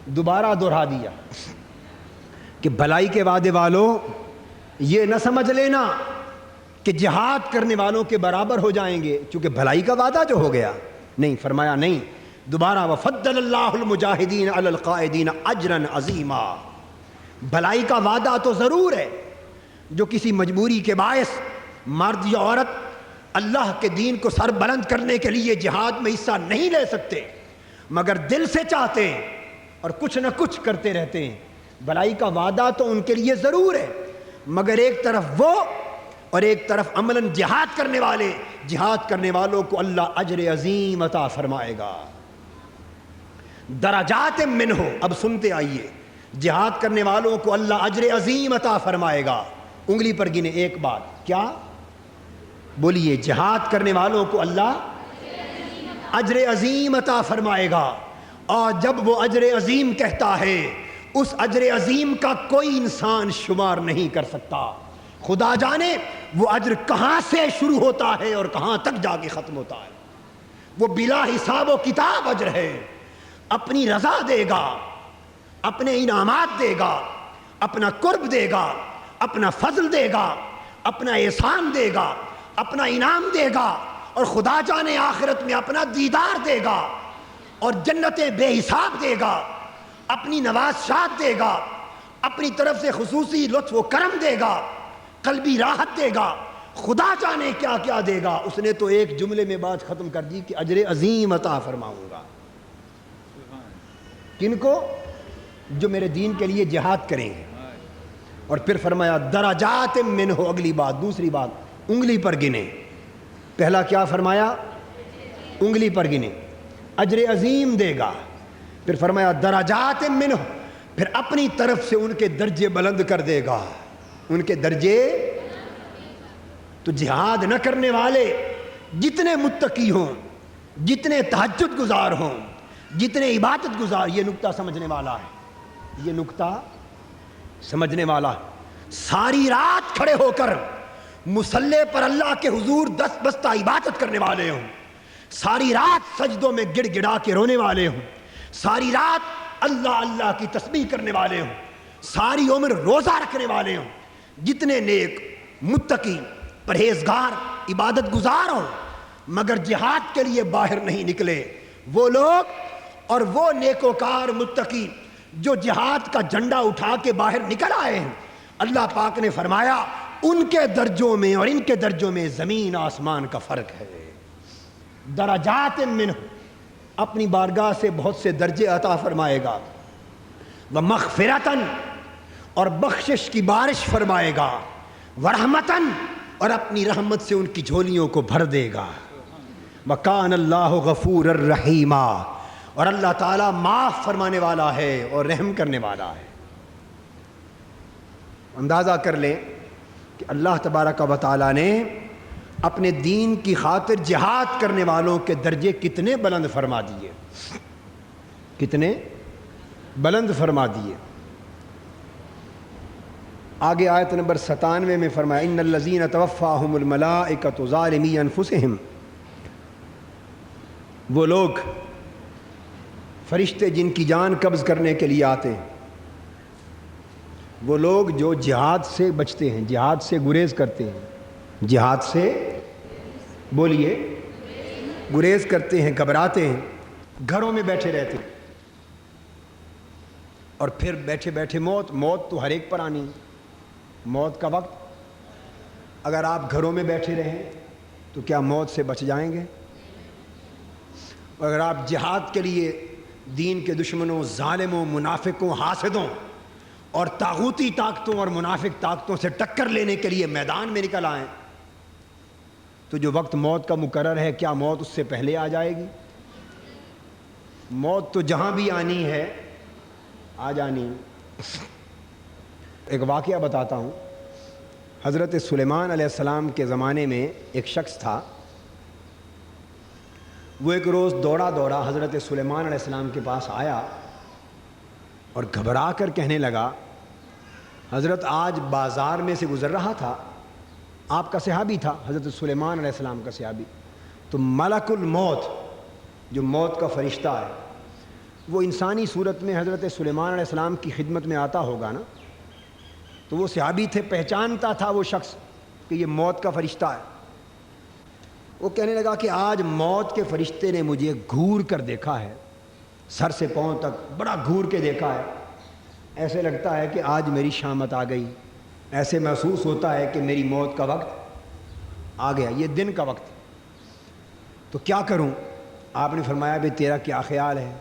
دوبارہ دہرا دیا کہ بھلائی کے وعدے والوں یہ نہ سمجھ لینا کہ جہاد کرنے والوں کے برابر ہو جائیں گے چونکہ بھلائی کا وعدہ جو ہو گیا، نہیں، فرمایا نہیں، دوبارہ وَفَضَّلَ اللَّهُ الْمُجَاهِدِينَ عَلَى الْقَاعِدِينَ أَجْرًا عَظِيمًا۔ بھلائی کا وعدہ تو ضرور ہے، جو کسی مجبوری کے باعث مرد یا عورت اللہ کے دین کو سر بلند کرنے کے لیے جہاد میں حصہ نہیں لے سکتے مگر دل سے چاہتے ہیں اور کچھ نہ کچھ کرتے رہتے ہیں، بھلائی کا وعدہ تو ان کے لیے ضرور ہے، مگر ایک طرف وہ اور ایک طرف عملاً جہاد کرنے والے، جہاد کرنے والوں کو اللہ اجر عظیم عطا فرمائے گا۔ درجات منہ، اب سنتے آئیے، جہاد کرنے والوں کو اللہ اجر عظیم عطا فرمائے گا۔ انگلی پر گنے ایک بات، کیا بولیے؟ جہاد کرنے والوں کو اللہ اجر عظیم عطا فرمائے گا، اور جب وہ اجر عظیم کہتا ہے اس اجر عظیم کا کوئی انسان شمار نہیں کر سکتا، خدا جانے وہ اجر کہاں سے شروع ہوتا ہے اور کہاں تک جا کے ختم ہوتا ہے، وہ بلا حساب و کتاب اجر ہے، اپنی رضا دے گا، اپنے انعامات دے گا، اپنا قرب دے گا، اپنا فضل دے گا، اپنا احسان دے گا، اپنا انعام دے گا، اور خدا جانے آخرت میں اپنا دیدار دے گا، اور جنتیں بے حساب دے گا، اپنی نوازشات دے گا، اپنی طرف سے خصوصی لطف و کرم دے گا، قلبی راحت دے گا، خدا جانے کیا کیا دے گا۔ اس نے تو ایک جملے میں بات ختم کر دی کہ اجر عظیم عطا فرماؤں گا۔ کن کو؟ جو میرے دین کے لیے جہاد کریں گے۔ اور پھر فرمایا درجات منہ، اگلی بات، دوسری بات، انگلی پر گنے۔ پہلا کیا فرمایا؟ انگلی پر گنے، اجر عظیم دے گا۔ پھر فرمایا درجات منہ، پھر اپنی طرف سے ان کے درجے بلند کر دے گا، ان کے درجے۔ تو جہاد نہ کرنے والے جتنے متقی ہوں، جتنے تہجد گزار ہوں، جتنے عبادت گزار، یہ نکتہ سمجھنے والا ہے، یہ نکتہ سمجھنے والا ہے، ساری رات کھڑے ہو کر مصلی پر اللہ کے حضور دست بستہ عبادت کرنے والے ہوں، ساری رات سجدوں میں گڑ گڑا کے رونے والے ہوں، ساری رات اللہ اللہ کی تسبیح کرنے والے ہوں، ساری عمر روزہ رکھنے والے ہوں، جتنے نیک متقی پرہیزگار عبادت گزار ہوں، مگر جہاد کے لیے باہر نہیں نکلے، وہ لوگ اور وہ نیکوکار متقی جو جہاد کا جھنڈا اٹھا کے باہر نکل آئے ہیں، اللہ پاک نے فرمایا ان کے درجوں میں اور ان کے درجوں میں زمین آسمان کا فرق ہے۔ درجات منہ، اپنی بارگاہ سے بہت سے درجے عطا فرمائے گا، ومغفرتاً، اور بخشش کی بارش فرمائے گا، ورحمتاً، اور اپنی رحمت سے ان کی جھولیوں کو بھر دے گا، وکان اللہ غفور الرحیمہ، اور اللہ تعالیٰ معاف فرمانے والا ہے اور رحم کرنے والا ہے۔ اندازہ کر لیں کہ اللہ تبارک و تعالیٰ نے اپنے دین کی خاطر جہاد کرنے والوں کے درجے کتنے بلند فرما دیے، کتنے بلند فرما دیے۔ آگے آیت نمبر 97 میں فرمایا ان الذین توفاہم الملائکۃ ظالمی انفسہم، وہ لوگ فرشتے جن کی جان قبض کرنے کے لیے آتے ہیں، وہ لوگ جو جہاد سے بچتے ہیں، جہاد سے گریز کرتے ہیں، جہاد سے بولیے گریز کرتے ہیں، گھبراتے ہیں، گھروں میں بیٹھے رہتے ہیں، اور پھر بیٹھے بیٹھے موت تو ہر ایک پر آنی ہے۔ موت کا وقت، اگر آپ گھروں میں بیٹھے رہیں تو کیا موت سے بچ جائیں گے؟ اگر آپ جہاد کے لیے دین کے دشمنوں، ظالموں، منافقوں، حاسدوں اور طاغوتی طاقتوں اور منافق طاقتوں سے ٹکر لینے کے لیے میدان میں نکل آئیں تو جو وقت موت کا مقرر ہے، کیا موت اس سے پہلے آ جائے گی؟ موت تو جہاں بھی آنی ہے آ جانی ہے۔ ایک واقعہ بتاتا ہوں۔ حضرت سلیمان علیہ السلام کے زمانے میں ایک شخص تھا، وہ ایک روز دوڑا حضرت سلیمان علیہ السلام کے پاس آیا اور گھبرا کر کہنے لگا، حضرت آج بازار میں سے گزر رہا تھا، آپ کا صحابی تھا، حضرت سلیمان علیہ السلام کا صحابی، تو ملک الموت جو موت کا فرشتہ ہے وہ انسانی صورت میں حضرت سلیمان علیہ السلام کی خدمت میں آتا ہوگا نا، تو وہ صحابی تھے، پہچانتا تھا وہ شخص کہ یہ موت کا فرشتہ ہے۔ وہ کہنے لگا کہ آج موت کے فرشتے نے مجھے گھور کر دیکھا ہے، سر سے پاؤں تک بڑا گھور کے دیکھا ہے، ایسے لگتا ہے کہ آج میری شامت آ گئی، ایسے محسوس ہوتا ہے کہ میری موت کا وقت آ گیا، یہ دن کا وقت، تو کیا کروں؟ آپ نے فرمایا بھی تیرا کیا خیال ہے؟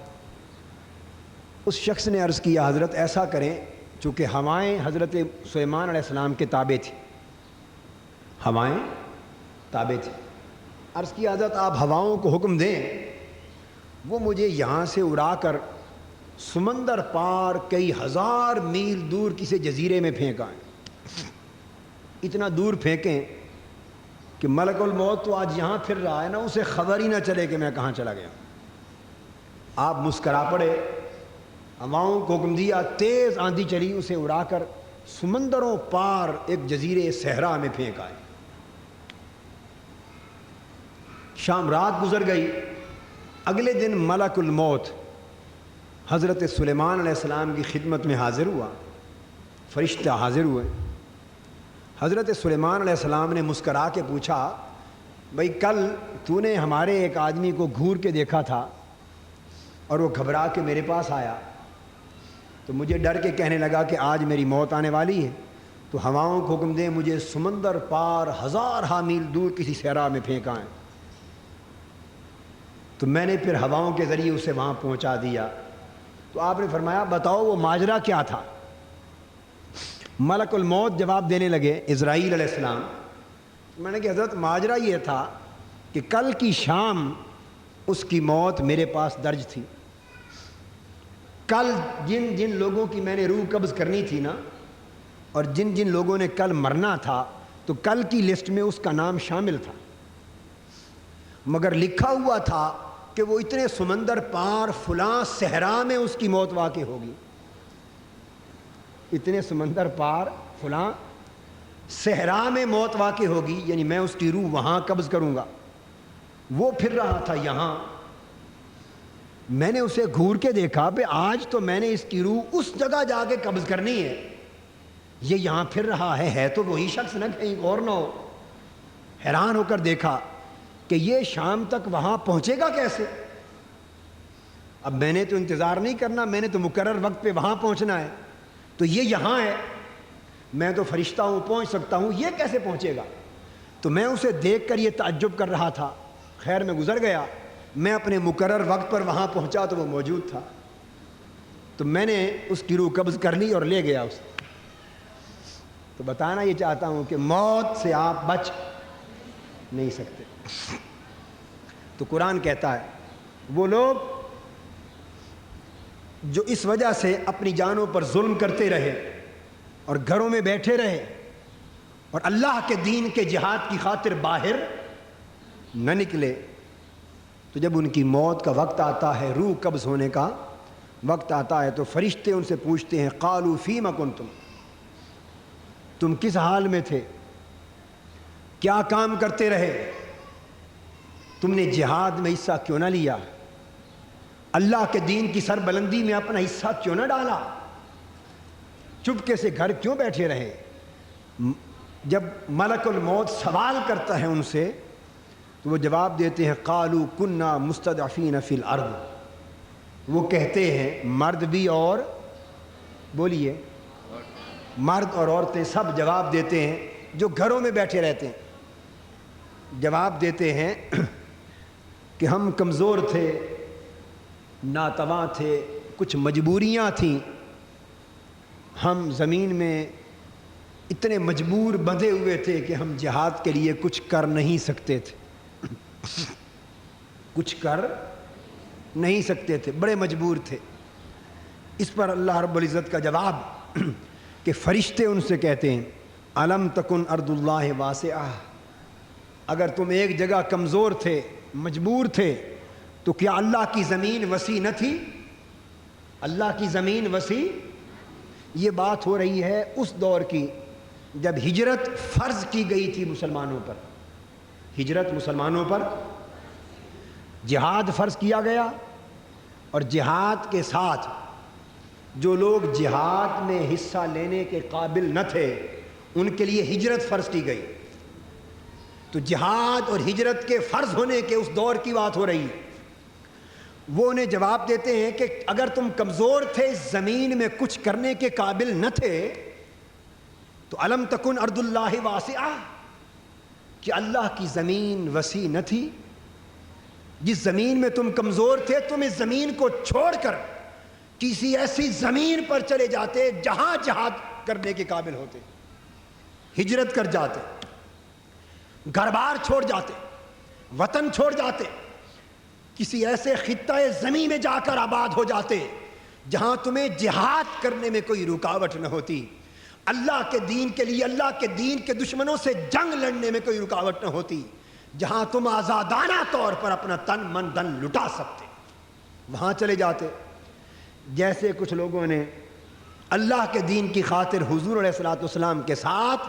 اس شخص نے عرض کیا، حضرت ایسا کریں، چونکہ ہوائیں حضرت سلیمان علیہ السلام کے تابع تھی، ہوائیں تابع تھی، عرض کیا حضرت آپ ہواؤں کو حکم دیں وہ مجھے یہاں سے اڑا کر سمندر پار کئی ہزار میل دور کسی جزیرے میں پھینکائیں، اتنا دور پھینکیں کہ ملک الموت تو آج یہاں پھر رہا ہے نا، اسے خبر ہی نہ چلے کہ میں کہاں چلا گیا۔ آپ مسکرا پڑے، ہواؤں کو حکم دیا، تیز آندھی چلی، اسے اڑا کر سمندروں پار ایک جزیرے صحرا میں پھینک آئے۔ شام رات گزر گئی، اگلے دن ملک الموت حضرت سلیمان علیہ السلام کی خدمت میں حاضر ہوا، فرشتہ حاضر ہوئے۔ حضرت سلیمان علیہ السلام نے مسکرا کے پوچھا، بھئی کل تو نے ہمارے ایک آدمی کو گھور کے دیکھا تھا اور وہ گھبرا کے میرے پاس آیا، تو مجھے ڈر کے کہنے لگا کہ آج میری موت آنے والی ہے، تو ہواؤں کو حکم دیں مجھے سمندر پار ہزار میل دور کسی صحرا میں پھینکائیں۔ تو میں نے پھر ہواؤں کے ذریعے اسے وہاں پہنچا دیا۔ تو آپ نے فرمایا بتاؤ وہ ماجرا کیا تھا؟ ملک الموت جواب دینے لگے، عزرائیل علیہ السلام، میں نے کہا حضرت ماجرا یہ تھا کہ کل کی شام اس کی موت میرے پاس درج تھی، کل جن جن لوگوں کی میں نے روح قبض کرنی تھی نا، اور جن جن لوگوں نے کل مرنا تھا، تو کل کی لسٹ میں اس کا نام شامل تھا، مگر لکھا ہوا تھا کہ وہ اتنے سمندر پار فلاں صحرا میں اس کی موت واقع ہوگی، اتنے سمندر پار فلاں صحرا میں موت واقع ہوگی، یعنی میں اس کی روح وہاں قبض کروں گا۔ وہ پھر رہا تھا یہاں، میں نے اسے گھور کے دیکھا کہ آج تو میں نے اس کی روح اس جگہ جا کے قبض کرنی ہے، یہ یہاں پھر رہا ہے تو وہی شخص نہ کہیں اور نہ ہو۔ حیران ہو کر دیکھا کہ یہ شام تک وہاں پہنچے گا کیسے؟ اب میں نے تو انتظار نہیں کرنا، میں نے تو مقرر وقت پہ وہاں پہنچنا ہے، تو یہ یہاں ہے، میں تو فرشتہ ہوں، پہنچ سکتا ہوں، یہ کیسے پہنچے گا؟ تو میں اسے دیکھ کر یہ تعجب کر رہا تھا، خیر میں گزر گیا، میں اپنے مقرر وقت پر وہاں پہنچا تو وہ موجود تھا، تو میں نے اس کی روح قبض کر لی اور لے گیا اسے۔ تو بتانا یہ چاہتا ہوں کہ موت سے آپ بچ نہیں سکتے۔ تو قرآن کہتا ہے وہ لوگ جو اس وجہ سے اپنی جانوں پر ظلم کرتے رہے اور گھروں میں بیٹھے رہے اور اللہ کے دین کے جہاد کی خاطر باہر نہ نکلے، تو جب ان کی موت کا وقت آتا ہے، روح قبض ہونے کا وقت آتا ہے، تو فرشتے ان سے پوچھتے ہیں قالوا فیم کنتم، تم کس حال میں تھے، کیا کام کرتے رہے، تم نے جہاد میں حصہ کیوں نہ لیا، اللہ کے دین کی سربلندی میں اپنا حصہ کیوں نہ ڈالا، چپکے سے گھر کیوں بیٹھے رہے، جب ملک الموت سوال کرتا ہے ان سے تو وہ جواب دیتے ہیں قالوا كنا مستضعفین فی الارض، وہ کہتے ہیں مرد بھی اور بولیے مرد اور عورتیں سب جواب دیتے ہیں جو گھروں میں بیٹھے رہتے ہیں، جواب دیتے ہیں کہ ہم کمزور تھے، ناتواں تھے، کچھ مجبوریاں تھیں، ہم زمین میں اتنے مجبور بندھے ہوئے تھے کہ ہم جہاد کے لیے کچھ کر نہیں سکتے تھے، کچھ کر نہیں سکتے تھے، بڑے مجبور تھے۔ اس پر اللہ رب العزت کا جواب کہ فرشتے ان سے کہتے ہیں الم تکن ارض اللہ واسعہ، اگر تم ایک جگہ کمزور تھے، مجبور تھے، تو کیا اللہ کی زمین وسیع نہ تھی؟ اللہ کی زمین وسیع۔ یہ بات ہو رہی ہے اس دور کی جب ہجرت فرض کی گئی تھی مسلمانوں پر، ہجرت مسلمانوں پر، جہاد فرض کیا گیا، اور جہاد کے ساتھ جو لوگ جہاد میں حصہ لینے کے قابل نہ تھے ان کے لیے ہجرت فرض کی گئی۔ تو جہاد اور ہجرت کے فرض ہونے کے اس دور کی بات ہو رہی ہے۔ وہ انہیں جواب دیتے ہیں کہ اگر تم کمزور تھے، زمین میں کچھ کرنے کے قابل نہ تھے، تو الم تکن ارض اللہ واسعہ، کہ اللہ کی زمین وسیع نہ تھی؟ جس زمین میں تم کمزور تھے تم اس زمین کو چھوڑ کر کسی ایسی زمین پر چلے جاتے جہاں جہاد کرنے کے قابل ہوتے، ہجرت کر جاتے، گھر بار چھوڑ جاتے، وطن چھوڑ جاتے، کسی ایسے خطہ زمین میں جا کر آباد ہو جاتے جہاں تمہیں جہاد کرنے میں کوئی رکاوٹ نہ ہوتی، اللہ کے دین کے لیے، اللہ کے دین کے دشمنوں سے جنگ لڑنے میں کوئی رکاوٹ نہ ہوتی، جہاں تم آزادانہ طور پر اپنا تن من دن لٹا سکتے، وہاں چلے جاتے۔ جیسے کچھ لوگوں نے اللہ کے دین کی خاطر حضور علیہ الصلوۃ والسلام کے ساتھ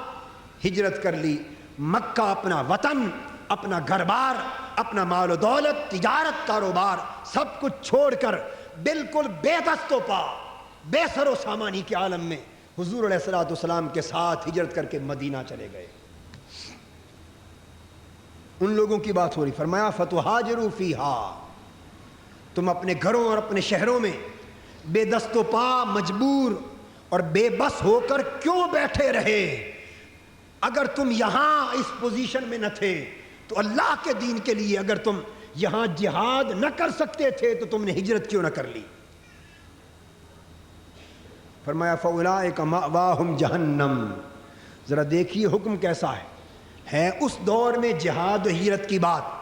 ہجرت کر لی، مکہ اپنا وطن، اپنا گھر بار، اپنا مال و دولت، تجارت، کاروبار سب کچھ چھوڑ کر بالکل بے دست و پا، بے سر و سامانی کے عالم میں حضور علیہ الصلوۃ والسلام کے ساتھ ہجرت کر کے مدینہ چلے گئے۔ ان لوگوں کی بات ہو رہی، فرمایا فتہاجروا فیہا، تم اپنے گھروں اور اپنے شہروں میں بے دست و پا، مجبور اور بے بس ہو کر کیوں بیٹھے رہے؟ اگر تم یہاں اس پوزیشن میں نہ تھے تو اللہ کے دین کے لیے اگر تم یہاں جہاد نہ کر سکتے تھے تو تم نے ہجرت کیوں نہ کر لی؟ فرمایا فَأُولَٰئِكَ مَأْوَاهُمْ جَهَنَّمْ۔ ذرا دیکھیے حکم کیسا ہے اس دور میں جہاد و ہجرت کی بات۔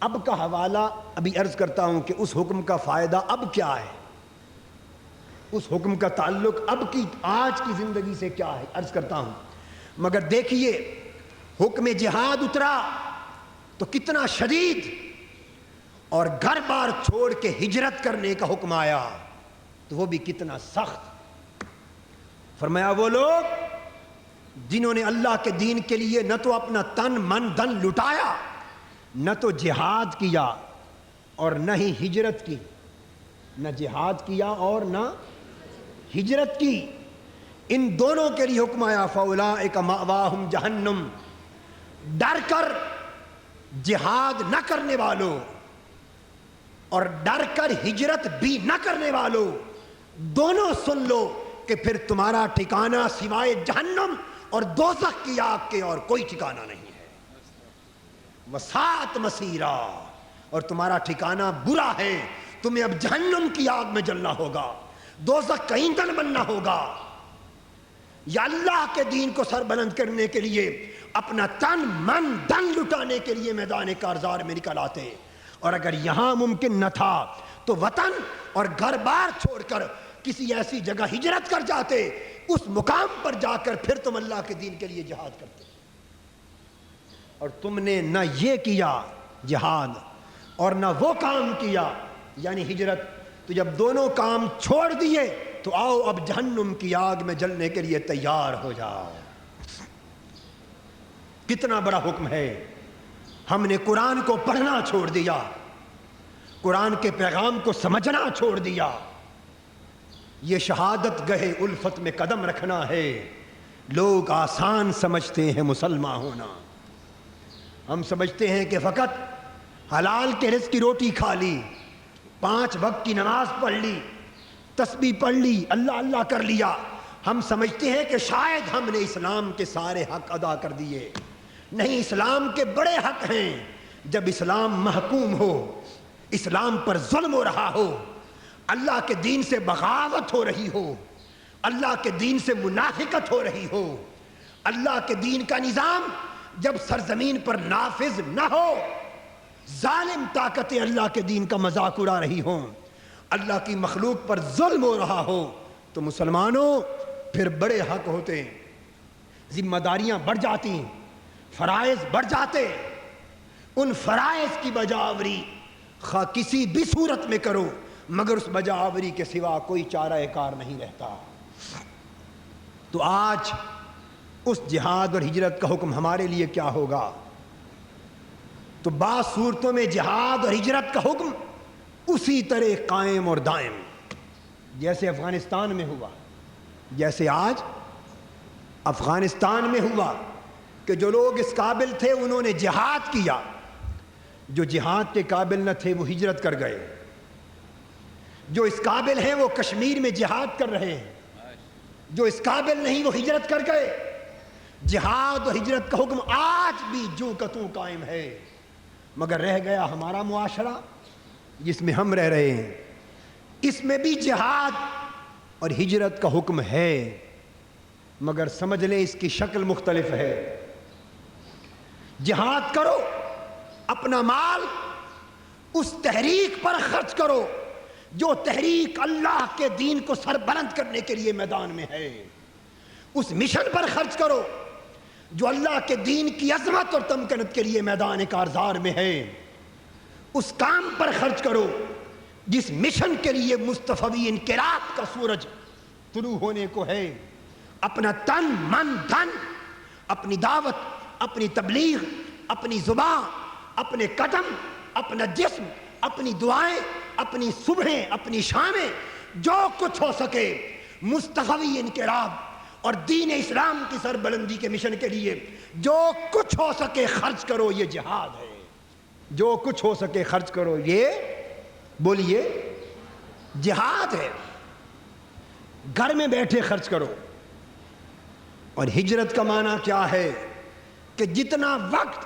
اب کا حوالہ ابھی عرض کرتا ہوں کہ اس حکم کا فائدہ اب کیا ہے، اس حکم کا تعلق اب کی آج کی زندگی سے کیا ہے، عرض کرتا ہوں۔ مگر دیکھیے حکم جہاد اترا تو کتنا شدید، اور گھر بار چھوڑ کے ہجرت کرنے کا حکم آیا تو وہ بھی کتنا سخت۔ فرمایا وہ لوگ جنہوں نے اللہ کے دین کے لیے نہ تو اپنا تن من دن لٹایا، نہ تو جہاد کیا اور نہ ہی ہجرت کی، نہ جہاد کیا اور نہ ہجرت کی، ان دونوں کے لیے حکم آیا فَأُولَٰئِكَ مَأْوَاهُمْ جَهَنَّمْ۔ ڈر کر جہاد نہ کرنے والوں اور ڈر کر ہجرت بھی نہ کرنے والوں دونوں سن لو کہ پھر تمہارا ٹھکانہ سوائے جہنم اور دوزخ کی آگ کے اور کوئی ٹھکانہ نہیں ہے۔ وَسَاءَتْ مَصِيرًا، اور تمہارا ٹھکانہ برا ہے، تمہیں اب جہنم کی آگ میں جلنا ہوگا، دوزخ کا ایندھن بننا ہوگا، یا اللہ کے دین کو سر بلند کرنے کے لیے اپنا تن من دن لٹانے کے لیے میدان کارزار میں نکل آتے، اور اگر یہاں ممکن نہ تھا تو وطن اور گھر بار چھوڑ کر کسی ایسی جگہ ہجرت کر جاتے، اس مقام پر جا کر پھر تم اللہ کے دین کے لیے جہاد کرتے، اور تم نے نہ یہ کیا جہاد اور نہ وہ کام کیا یعنی ہجرت۔ تو جب دونوں کام چھوڑ دیے تو آؤ اب جہنم کی آگ میں جلنے کے لیے تیار ہو جاؤ۔ کتنا بڑا حکم ہے۔ ہم نے قرآن کو پڑھنا چھوڑ دیا، قرآن کے پیغام کو سمجھنا چھوڑ دیا، یہ شہادت گہے الفت میں قدم رکھنا ہے، لوگ آسان سمجھتے ہیں مسلمان ہونا. ہم سمجھتے ہیں کہ فقط حلال کے رزق کی روٹی کھا لی, 5 وقت کی نماز پڑھ لی, تسبیح پڑھ لی, اللہ اللہ کر لیا, ہم سمجھتے ہیں کہ شاید ہم نے اسلام کے سارے حق ادا کر دیے. نہیں, اسلام کے بڑے حق ہیں. جب اسلام محکوم ہو, اسلام پر ظلم ہو رہا ہو, اللہ کے دین سے بغاوت ہو رہی ہو, اللہ کے دین سے منافقت ہو رہی ہو, اللہ کے دین کا نظام جب سرزمین پر نافذ نہ ہو, ظالم طاقتیں اللہ کے دین کا مذاق اڑا رہی ہوں, اللہ کی مخلوق پر ظلم ہو رہا ہو, تو مسلمانوں پھر بڑے حق ہوتے ہیں, ذمہ داریاں بڑھ جاتی, فرائض بڑھ جاتے. ان فرائض کی بجاوری خواہ کسی بھی صورت میں کرو, مگر اس بجاوری کے سوا کوئی چارہ کار نہیں رہتا. تو آج اس جہاد اور ہجرت کا حکم ہمارے لیے کیا ہوگا؟ تو بعض صورتوں میں جہاد اور ہجرت کا حکم اسی طرح قائم اور دائم, جیسے افغانستان میں ہوا, جیسے آج افغانستان میں ہوا کہ جو لوگ اس قابل تھے انہوں نے جہاد کیا, جو جہاد کے قابل نہ تھے وہ ہجرت کر گئے, جو اس قابل ہیں وہ کشمیر میں جہاد کر رہے ہیں, جو اس قابل نہیں وہ ہجرت کر گئے. جہاد اور ہجرت کا حکم آج بھی جوں کا توں قائم ہے, مگر رہ گیا ہمارا معاشرہ جس میں ہم رہ رہے ہیں, اس میں بھی جہاد اور ہجرت کا حکم ہے, مگر سمجھ لیں اس کی شکل مختلف ہے. جہاد کرو, اپنا مال اس تحریک پر خرچ کرو جو تحریک اللہ کے دین کو سربلند کرنے کے لیے میدان میں ہے, اس مشن پر خرچ کرو جو اللہ کے دین کی عظمت اور تمکنت کے لیے میدان کارزار میں ہے, اس کام پر خرچ کرو جس مشن کے لیے مصطفی انقلاب کا سورج طلوع ہونے کو ہے. اپنا تن من دھن, اپنی دعوت, اپنی تبلیغ, اپنی زبان, اپنے قدم, اپنا جسم, اپنی دعائیں, اپنی صبحیں, اپنی شامیں, جو کچھ ہو سکے مصطفی انقلاب اور دین اسلام کی سربلندی کے مشن کے لیے جو کچھ ہو سکے خرچ کرو. یہ جہاد ہے. جو کچھ ہو سکے خرچ کرو, یہ بولیے جہاد ہے. گھر میں بیٹھے خرچ کرو. اور ہجرت کا معنی کیا ہے کہ جتنا وقت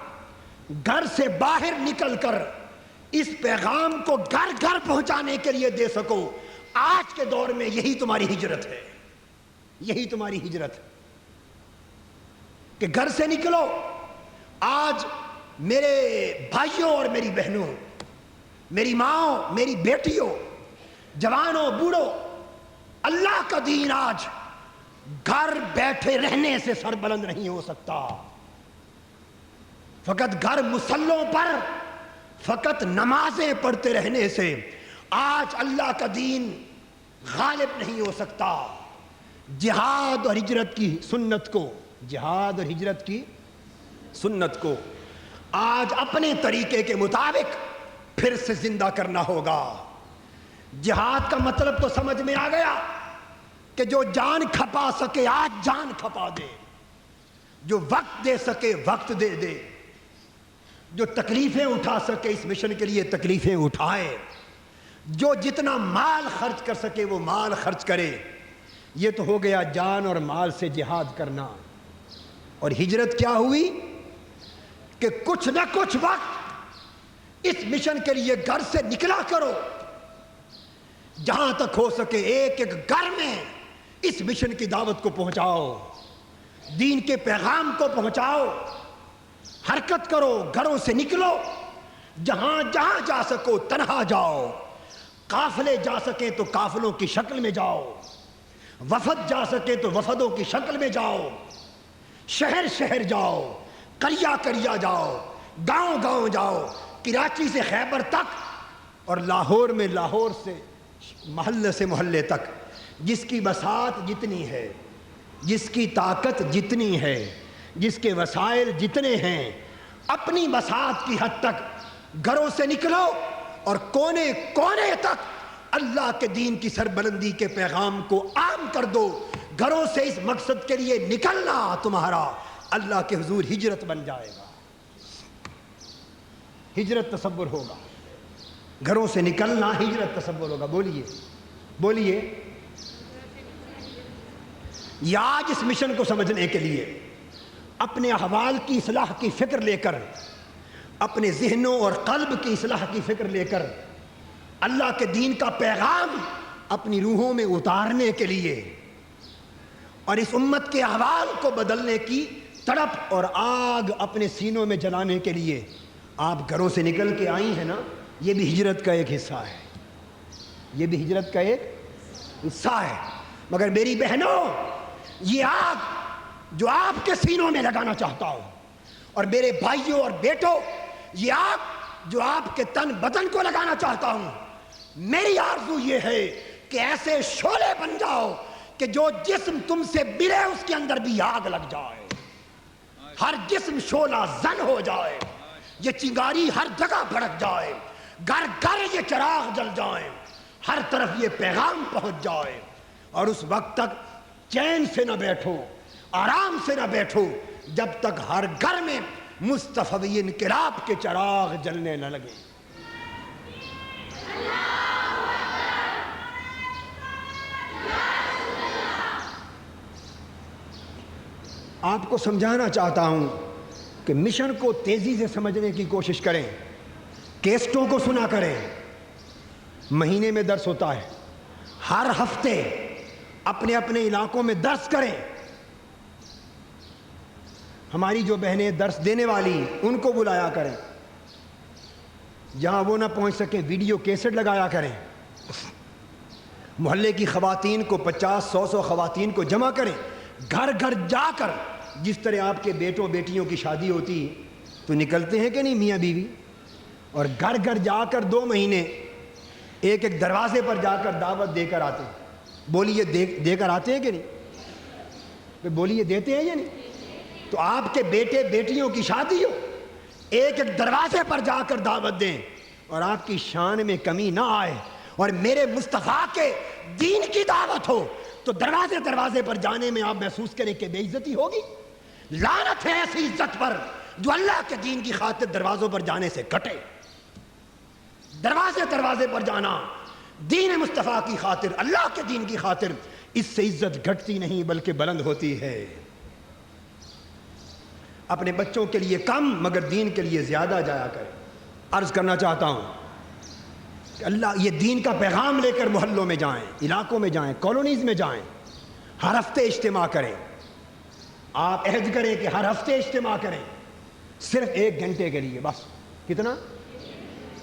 گھر سے باہر نکل کر اس پیغام کو گھر گھر پہنچانے کے لیے دے سکو, آج کے دور میں یہی تمہاری ہجرت ہے. یہی تمہاری ہجرت ہے کہ گھر سے نکلو. آج میرے بھائیوں اور میری بہنوں, میری ماں, میری بیٹیوں, جوانوں, بوڑھوں, اللہ کا دین آج گھر بیٹھے رہنے سے سربلند نہیں ہو سکتا. فقط گھر مسلوں پر فقط نمازیں پڑھتے رہنے سے آج اللہ کا دین غالب نہیں ہو سکتا. جہاد اور ہجرت کی سنت کو, جہاد اور ہجرت کی سنت کو آج اپنے طریقے کے مطابق پھر سے زندہ کرنا ہوگا. جہاد کا مطلب تو سمجھ میں آ گیا کہ جو جان کھپا سکے آج جان کھپا دے, جو وقت دے سکے وقت دے دے, جو تکلیفیں اٹھا سکے اس مشن کے لیے تکلیفیں اٹھائے, جو جتنا مال خرچ کر سکے وہ مال خرچ کرے. یہ تو ہو گیا جان اور مال سے جہاد کرنا. اور ہجرت کیا ہوئی کہ کچھ نہ کچھ وقت اس مشن کے لیے گھر سے نکلا کرو, جہاں تک ہو سکے ایک ایک گھر میں اس مشن کی دعوت کو پہنچاؤ, دین کے پیغام کو پہنچاؤ. حرکت کرو, گھروں سے نکلو, جہاں جہاں جا سکو تنہا جاؤ, قافلے جا سکیں تو قافلوں کی شکل میں جاؤ, وفد جا سکے تو وفدوں کی شکل میں جاؤ, شہر شہر جاؤ, قریہ قریہ جاؤ, گاؤں گاؤں جاؤ, کراچی سے خیبر تک اور لاہور میں لاہور سے محلے سے محلے تک. جس کی بساط جتنی ہے, جس کی طاقت جتنی ہے, جس کے وسائل جتنے ہیں, اپنی بساط کی حد تک گھروں سے نکلو اور کونے کونے تک اللہ کے دین کی سربلندی کے پیغام کو عام کر دو. گھروں سے اس مقصد کے لیے نکلنا تمہارا اللہ کے حضور ہجرت بن جائے گا. ہجرت تصور ہوگا. گھروں سے نکلنا ہجرت تصور ہوگا. بولیے بولیے. یا آج اس مشن کو سمجھنے کے لیے اپنے احوال کی اصلاح کی فکر لے کر، اپنے ذہنوں اور قلب کی اصلاح کی فکر لے کر اللہ کے دین کا پیغام اپنی روحوں میں اتارنے کے لیے اور اس امت کے احوال کو بدلنے کی تڑپ اور آگ اپنے سینوں میں جلانے کے لیے آپ گھروں سے نکل کے آئی ہیں نا، یہ بھی ہجرت کا ایک حصہ ہے. یہ بھی ہجرت کا ایک حصہ ہے. مگر میری بہنوں، یہ آگ جو آپ کے سینوں میں لگانا چاہتا ہوں، اور میرے بھائیوں اور بیٹوں، یہ آگ جو آپ کے تن بدن کو لگانا چاہتا ہوں، میری آرزو یہ ہے کہ ایسے شعلے بن جاؤ کہ جو جسم تم سے ملے اس کے اندر بھی آگ لگ جائے. ہر جسم شعلہ زن ہو جائے، یہ چنگاری ہر جگہ بھڑک جائے، گھر گھر یہ چراغ جل جائیں، ہر طرف یہ پیغام پہنچ جائے. اور اس وقت تک چین سے نہ بیٹھو، آرام سے نہ بیٹھو جب تک ہر گھر میں مصطفی انقلاب کے چراغ جلنے نہ لگے. آپ کو سمجھانا چاہتا ہوں کہ مشن کو تیزی سے سمجھنے کی کوشش کریں. کیسٹوں کو سنا کریں. مہینے میں درس ہوتا ہے، ہر ہفتے اپنے اپنے علاقوں میں درس کریں. ہماری جو بہنیں درس دینے والی ان کو بلایا کریں. جہاں وہ نہ پہنچ سکے ویڈیو کیسٹ لگایا کریں. محلے کی خواتین کو 50-100 خواتین کو جمع کریں. گھر گھر جا کر، جس طرح آپ کے بیٹوں بیٹیوں کی شادی ہوتی تو نکلتے ہیں کہ نہیں میاں بیوی، اور گھر گھر جا کر 2 مہینے ایک ایک دروازے پر جا کر دعوت دے کر آتے ہیں. بولیے دے کر آتے ہیں کہ نہیں؟ بولیے دیتے ہیں یا نہیں؟ تو آپ کے بیٹے بیٹیوں کی شادی ہو، ایک ایک دروازے پر جا کر دعوت دیں اور آپ کی شان میں کمی نہ آئے، اور میرے مصطفیٰ کے دین کی دعوت ہو تو دروازے دروازے پر جانے میں آپ محسوس کریں کہ بے عزتی ہوگی. لعنت ہے ایسی عزت پر جو اللہ کے دین کی خاطر دروازوں پر جانے سے کٹے. دروازے دروازے پر جانا دین مصطفیٰ کی خاطر، اللہ کے دین کی خاطر، اس سے عزت گھٹتی نہیں بلکہ بلند ہوتی ہے. اپنے بچوں کے لیے کم مگر دین کے لیے زیادہ جایا کریں. عرض کرنا چاہتا ہوں کہ اللہ یہ دین کا پیغام لے کر محلوں میں جائیں، علاقوں میں جائیں، کالونیز میں جائیں. ہر ہفتے اجتماع کریں. آپ عہد کریں کہ ہر ہفتے اجتماع کریں، صرف 1 گھنٹے کے لیے بس. کتنا؟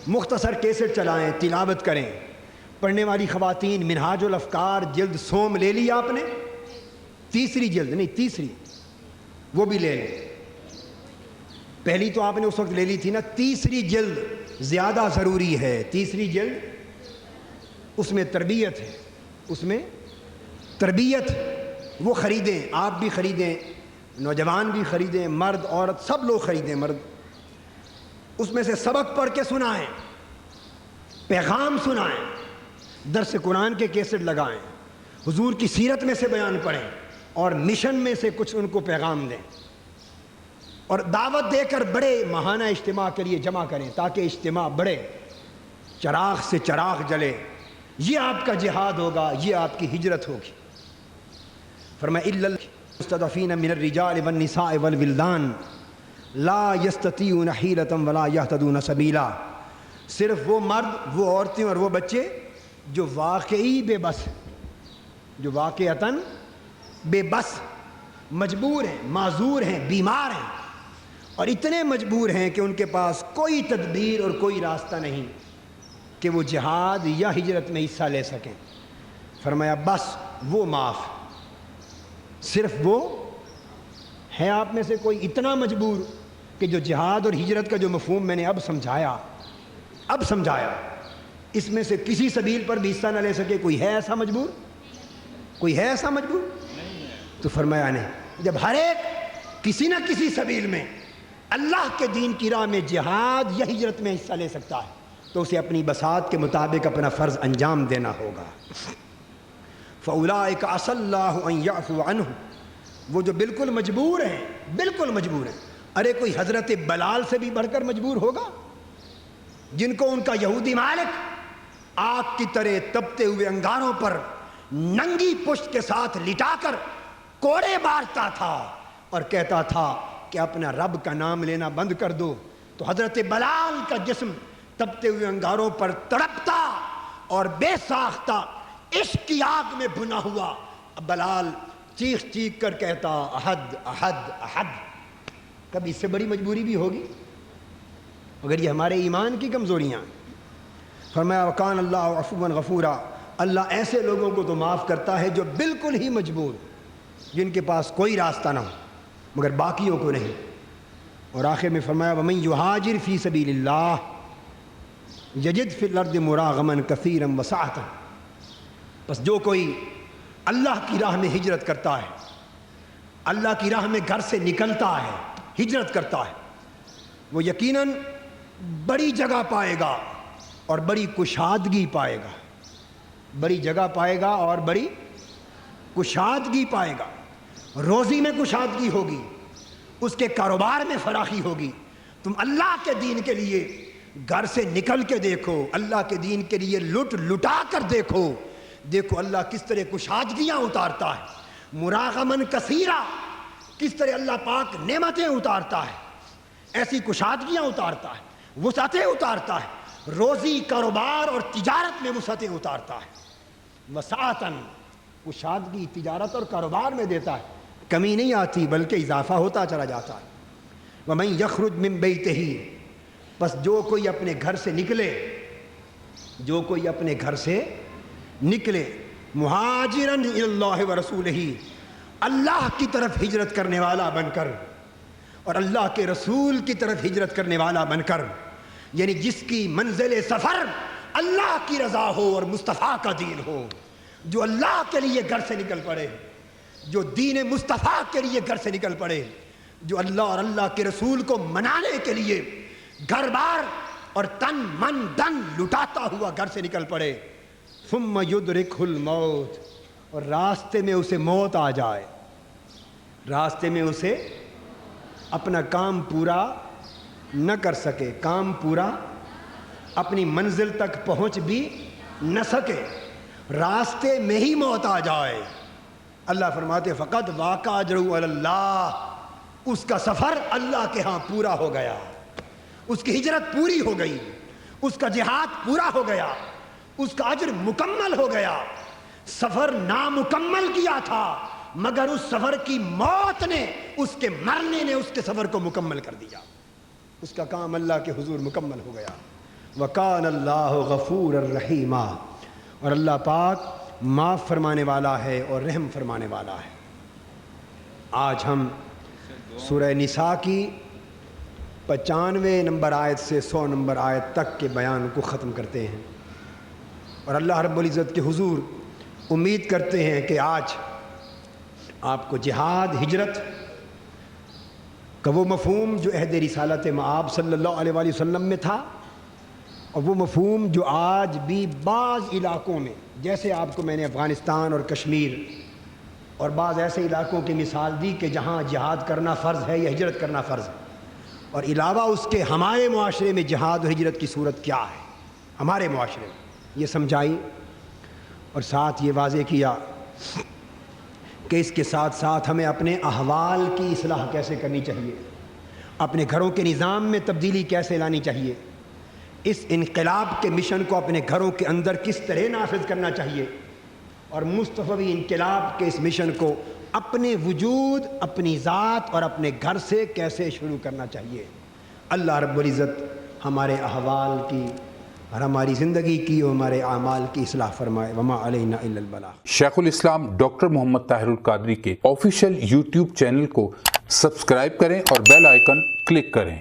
مختصر کیسٹ چلائیں، تلاوت کریں. پڑھنے والی خواتین منہاج الافکار جلد سوم لے لی آپ نے؟ تیسری جلد نہیں، تیسری وہ بھی لے لیں. پہلی تو آپ نے اس وقت لے لی تھی نا. تیسری جلد زیادہ ضروری ہے. تیسری جلد اس میں تربیت ہے، اس میں تربیت. وہ خریدیں، آپ بھی خریدیں، نوجوان بھی خریدیں، مرد عورت سب لوگ خریدیں. مرد اس میں سے سبق پڑھ کے سنائیں، پیغام سنائیں، درس قرآن کے کیسٹ لگائیں، حضور کی سیرت میں سے بیان پڑھیں اور مشن میں سے کچھ ان کو پیغام دیں، اور دعوت دے کر بڑے ماہانہ اجتماع کے لیے جمع کریں تاکہ اجتماع بڑھے، چراغ سے چراغ جلے. یہ آپ کا جہاد ہوگا، یہ آپ کی ہجرت ہوگی. فرمایا الا المستضعفین من الرجال والنساء والولدان لا یستطیعون حیلۃ ولا یہتدون سبیلا. صرف وہ مرد، وہ عورتیں اور وہ بچے جو واقعی بے بس، جو واقعتاً بے بس، مجبور ہیں، معذور ہیں، بیمار ہیں، اور اتنے مجبور ہیں کہ ان کے پاس کوئی تدبیر اور کوئی راستہ نہیں کہ وہ جہاد یا ہجرت میں حصہ لے سکیں. فرمایا بس وہ معاف. صرف وہ ہے آپ میں سے کوئی اتنا مجبور کہ جو جہاد اور ہجرت کا جو مفہوم میں نے اب سمجھایا، اس میں سے کسی سبیل پر بھی حصہ نہ لے سکے؟ کوئی ہے ایسا مجبور؟ کوئی ہے ایسا مجبور؟ تو فرمایا نہیں. جب ہر ایک کسی نہ کسی سبیل میں اللہ کے دین کی راہ میں جہاد یا ہجرت میں حصہ لے سکتا ہے تو اسے اپنی بساط کے مطابق اپنا فرض انجام دینا ہوگا. فَأُولَٰئِكَ عَسَى اللَّهُ أَن يَعْفُوَ عَنْهُمْ، وہ جو بالکل مجبور ہیں، بالکل مجبور ہیں۔ ارے کوئی حضرت بلال سے بھی بڑھ کر مجبور ہوگا، جن کو ان کا یہودی مالک آگ کی طرح تپتے ہوئے انگاروں پر ننگی پشت کے ساتھ لٹا کر کوڑے مارتا تھا اور کہتا تھا کہ اپنا رب کا نام لینا بند کر دو، تو حضرت بلال کا جسم تپتے ہوئے انگاروں پر تڑپتا اور بے ساختہ عشق کی آگ میں بھنا ہوا بلال چیخ چیخ کر کہتا احد احد احد۔ کبھی اس سے بڑی مجبوری بھی ہوگی؟ اگر یہ ہمارے ایمان کی کمزوریاں ہیں۔ فرمایا وکان اللہ عفوا غفورا، اللہ ایسے لوگوں کو تو معاف کرتا ہے جو بالکل ہی مجبور، جن کے پاس کوئی راستہ نہ ہو، مگر باقیوں کو نہیں۔ اور آخر میں فرمایا ومن یہاجر فی سبیل اللہ یجد فی الارض مراغما کثیرا وسعۃ، بس جو کوئی اللہ کی راہ میں ہجرت کرتا ہے، اللہ کی راہ میں گھر سے نکلتا ہے، ہجرت کرتا ہے، وہ یقیناً بڑی جگہ پائے گا اور بڑی کشادگی پائے گا، بڑی جگہ پائے گا اور بڑی کشادگی پائے گا۔ روزی میں کشادگی ہوگی، اس کے کاروبار میں فراخی ہوگی۔ تم اللہ کے دین کے لیے گھر سے نکل کے دیکھو، اللہ کے دین کے لیے لٹا کر دیکھو، دیکھو اللہ کس طرح کشادگیاں اتارتا ہے، مراغمن کثیرہ، کس طرح اللہ پاک نعمتیں اتارتا ہے، ایسی کشادگیاں اتارتا ہے، وسعتیں اتارتا ہے، روزی کاروبار اور تجارت میں وسعتیں اتارتا ہے۔ وسعتاً، کشادگی تجارت اور کاروبار میں دیتا ہے، کمی نہیں آتی بلکہ اضافہ ہوتا چلا جاتا ہے۔ وَمَن يَخْرُجْ مِن بَيْتِهِ، بس جو کوئی اپنے گھر سے نکلے، جو کوئی اپنے گھر سے نکلے، مہاجراً الی اللہ ورسولہ، اللہ کی طرف ہجرت کرنے والا بن کر اور اللہ کے رسول کی طرف ہجرت کرنے والا بن کر، یعنی جس کی منزل سفر اللہ کی رضا ہو اور مصطفیٰ کا دین ہو، جو اللہ کے لیے گھر سے نکل پڑے، جو دین مصطفیٰ کے لیے گھر سے نکل پڑے، جو اللہ اور اللہ کے رسول کو منانے کے لیے گھر بار اور تن من دن لٹاتا ہوا گھر سے نکل پڑے، ثم یدرکہ الموت، اور راستے میں اسے موت آ جائے، راستے میں اسے اپنا کام پورا نہ کر سکے، کام پورا اپنی منزل تک پہنچ بھی نہ سکے، راستے میں ہی موت آ جائے، اللہ فرماتے فقط واقع اجرہ علی اللہ، اس کا سفر اللہ کے ہاں پورا ہو گیا، اس کی ہجرت پوری ہو گئی، اس کا جہاد پورا ہو گیا، اس کا اجر مکمل ہو گیا۔ سفر نامکمل کیا تھا مگر اس سفر کی موت نے، اس کے مرنے نے اس کے سفر کو مکمل کر دیا، اس کا کام اللہ کے حضور مکمل ہو گیا۔ وَكَانَ اللَّهُ غَفُورًا رَحِيمًا، اور اللہ پاک معاف فرمانے والا ہے اور رحم فرمانے والا ہے۔ آج ہم سورہ نساء کی 95 نمبر آیت سے 100 نمبر آیت تک کے بیان کو ختم کرتے ہیں، اور اللہ رب العزت کے حضور امید کرتے ہیں کہ آج آپ کو جہاد، ہجرت کا وہ مفہوم جو عہد رسالت مآب صلی اللہ علیہ وآلہ وسلم میں تھا، اور وہ مفہوم جو آج بھی بعض علاقوں میں، جیسے آپ کو میں نے افغانستان اور کشمیر اور بعض ایسے علاقوں کی مثال دی کہ جہاں جہاد کرنا فرض ہے یا ہجرت کرنا فرض ہے، اور علاوہ اس کے ہمارے معاشرے میں جہاد و ہجرت کی صورت کیا ہے، ہمارے معاشرے میں یہ سمجھائی، اور ساتھ یہ واضح کیا کہ اس کے ساتھ ساتھ ہمیں اپنے احوال کی اصلاح کیسے کرنی چاہیے، اپنے گھروں کے نظام میں تبدیلی کیسے لانی چاہیے، اس انقلاب کے مشن کو اپنے گھروں کے اندر کس طرح نافذ کرنا چاہیے، اور مصطفی انقلاب کے اس مشن کو اپنے وجود، اپنی ذات اور اپنے گھر سے کیسے شروع کرنا چاہیے۔ اللہ رب العزت ہمارے احوال کی اور ہماری زندگی کی اور ہمارے اعمال کی اصلاح فرمائے۔ وما علینا الا البلاغ۔ شیخ الاسلام ڈاکٹر محمد طاہر القادری کے آفیشیل یوٹیوب چینل کو سبسکرائب کریں اور بیل آئیکن کلک کریں۔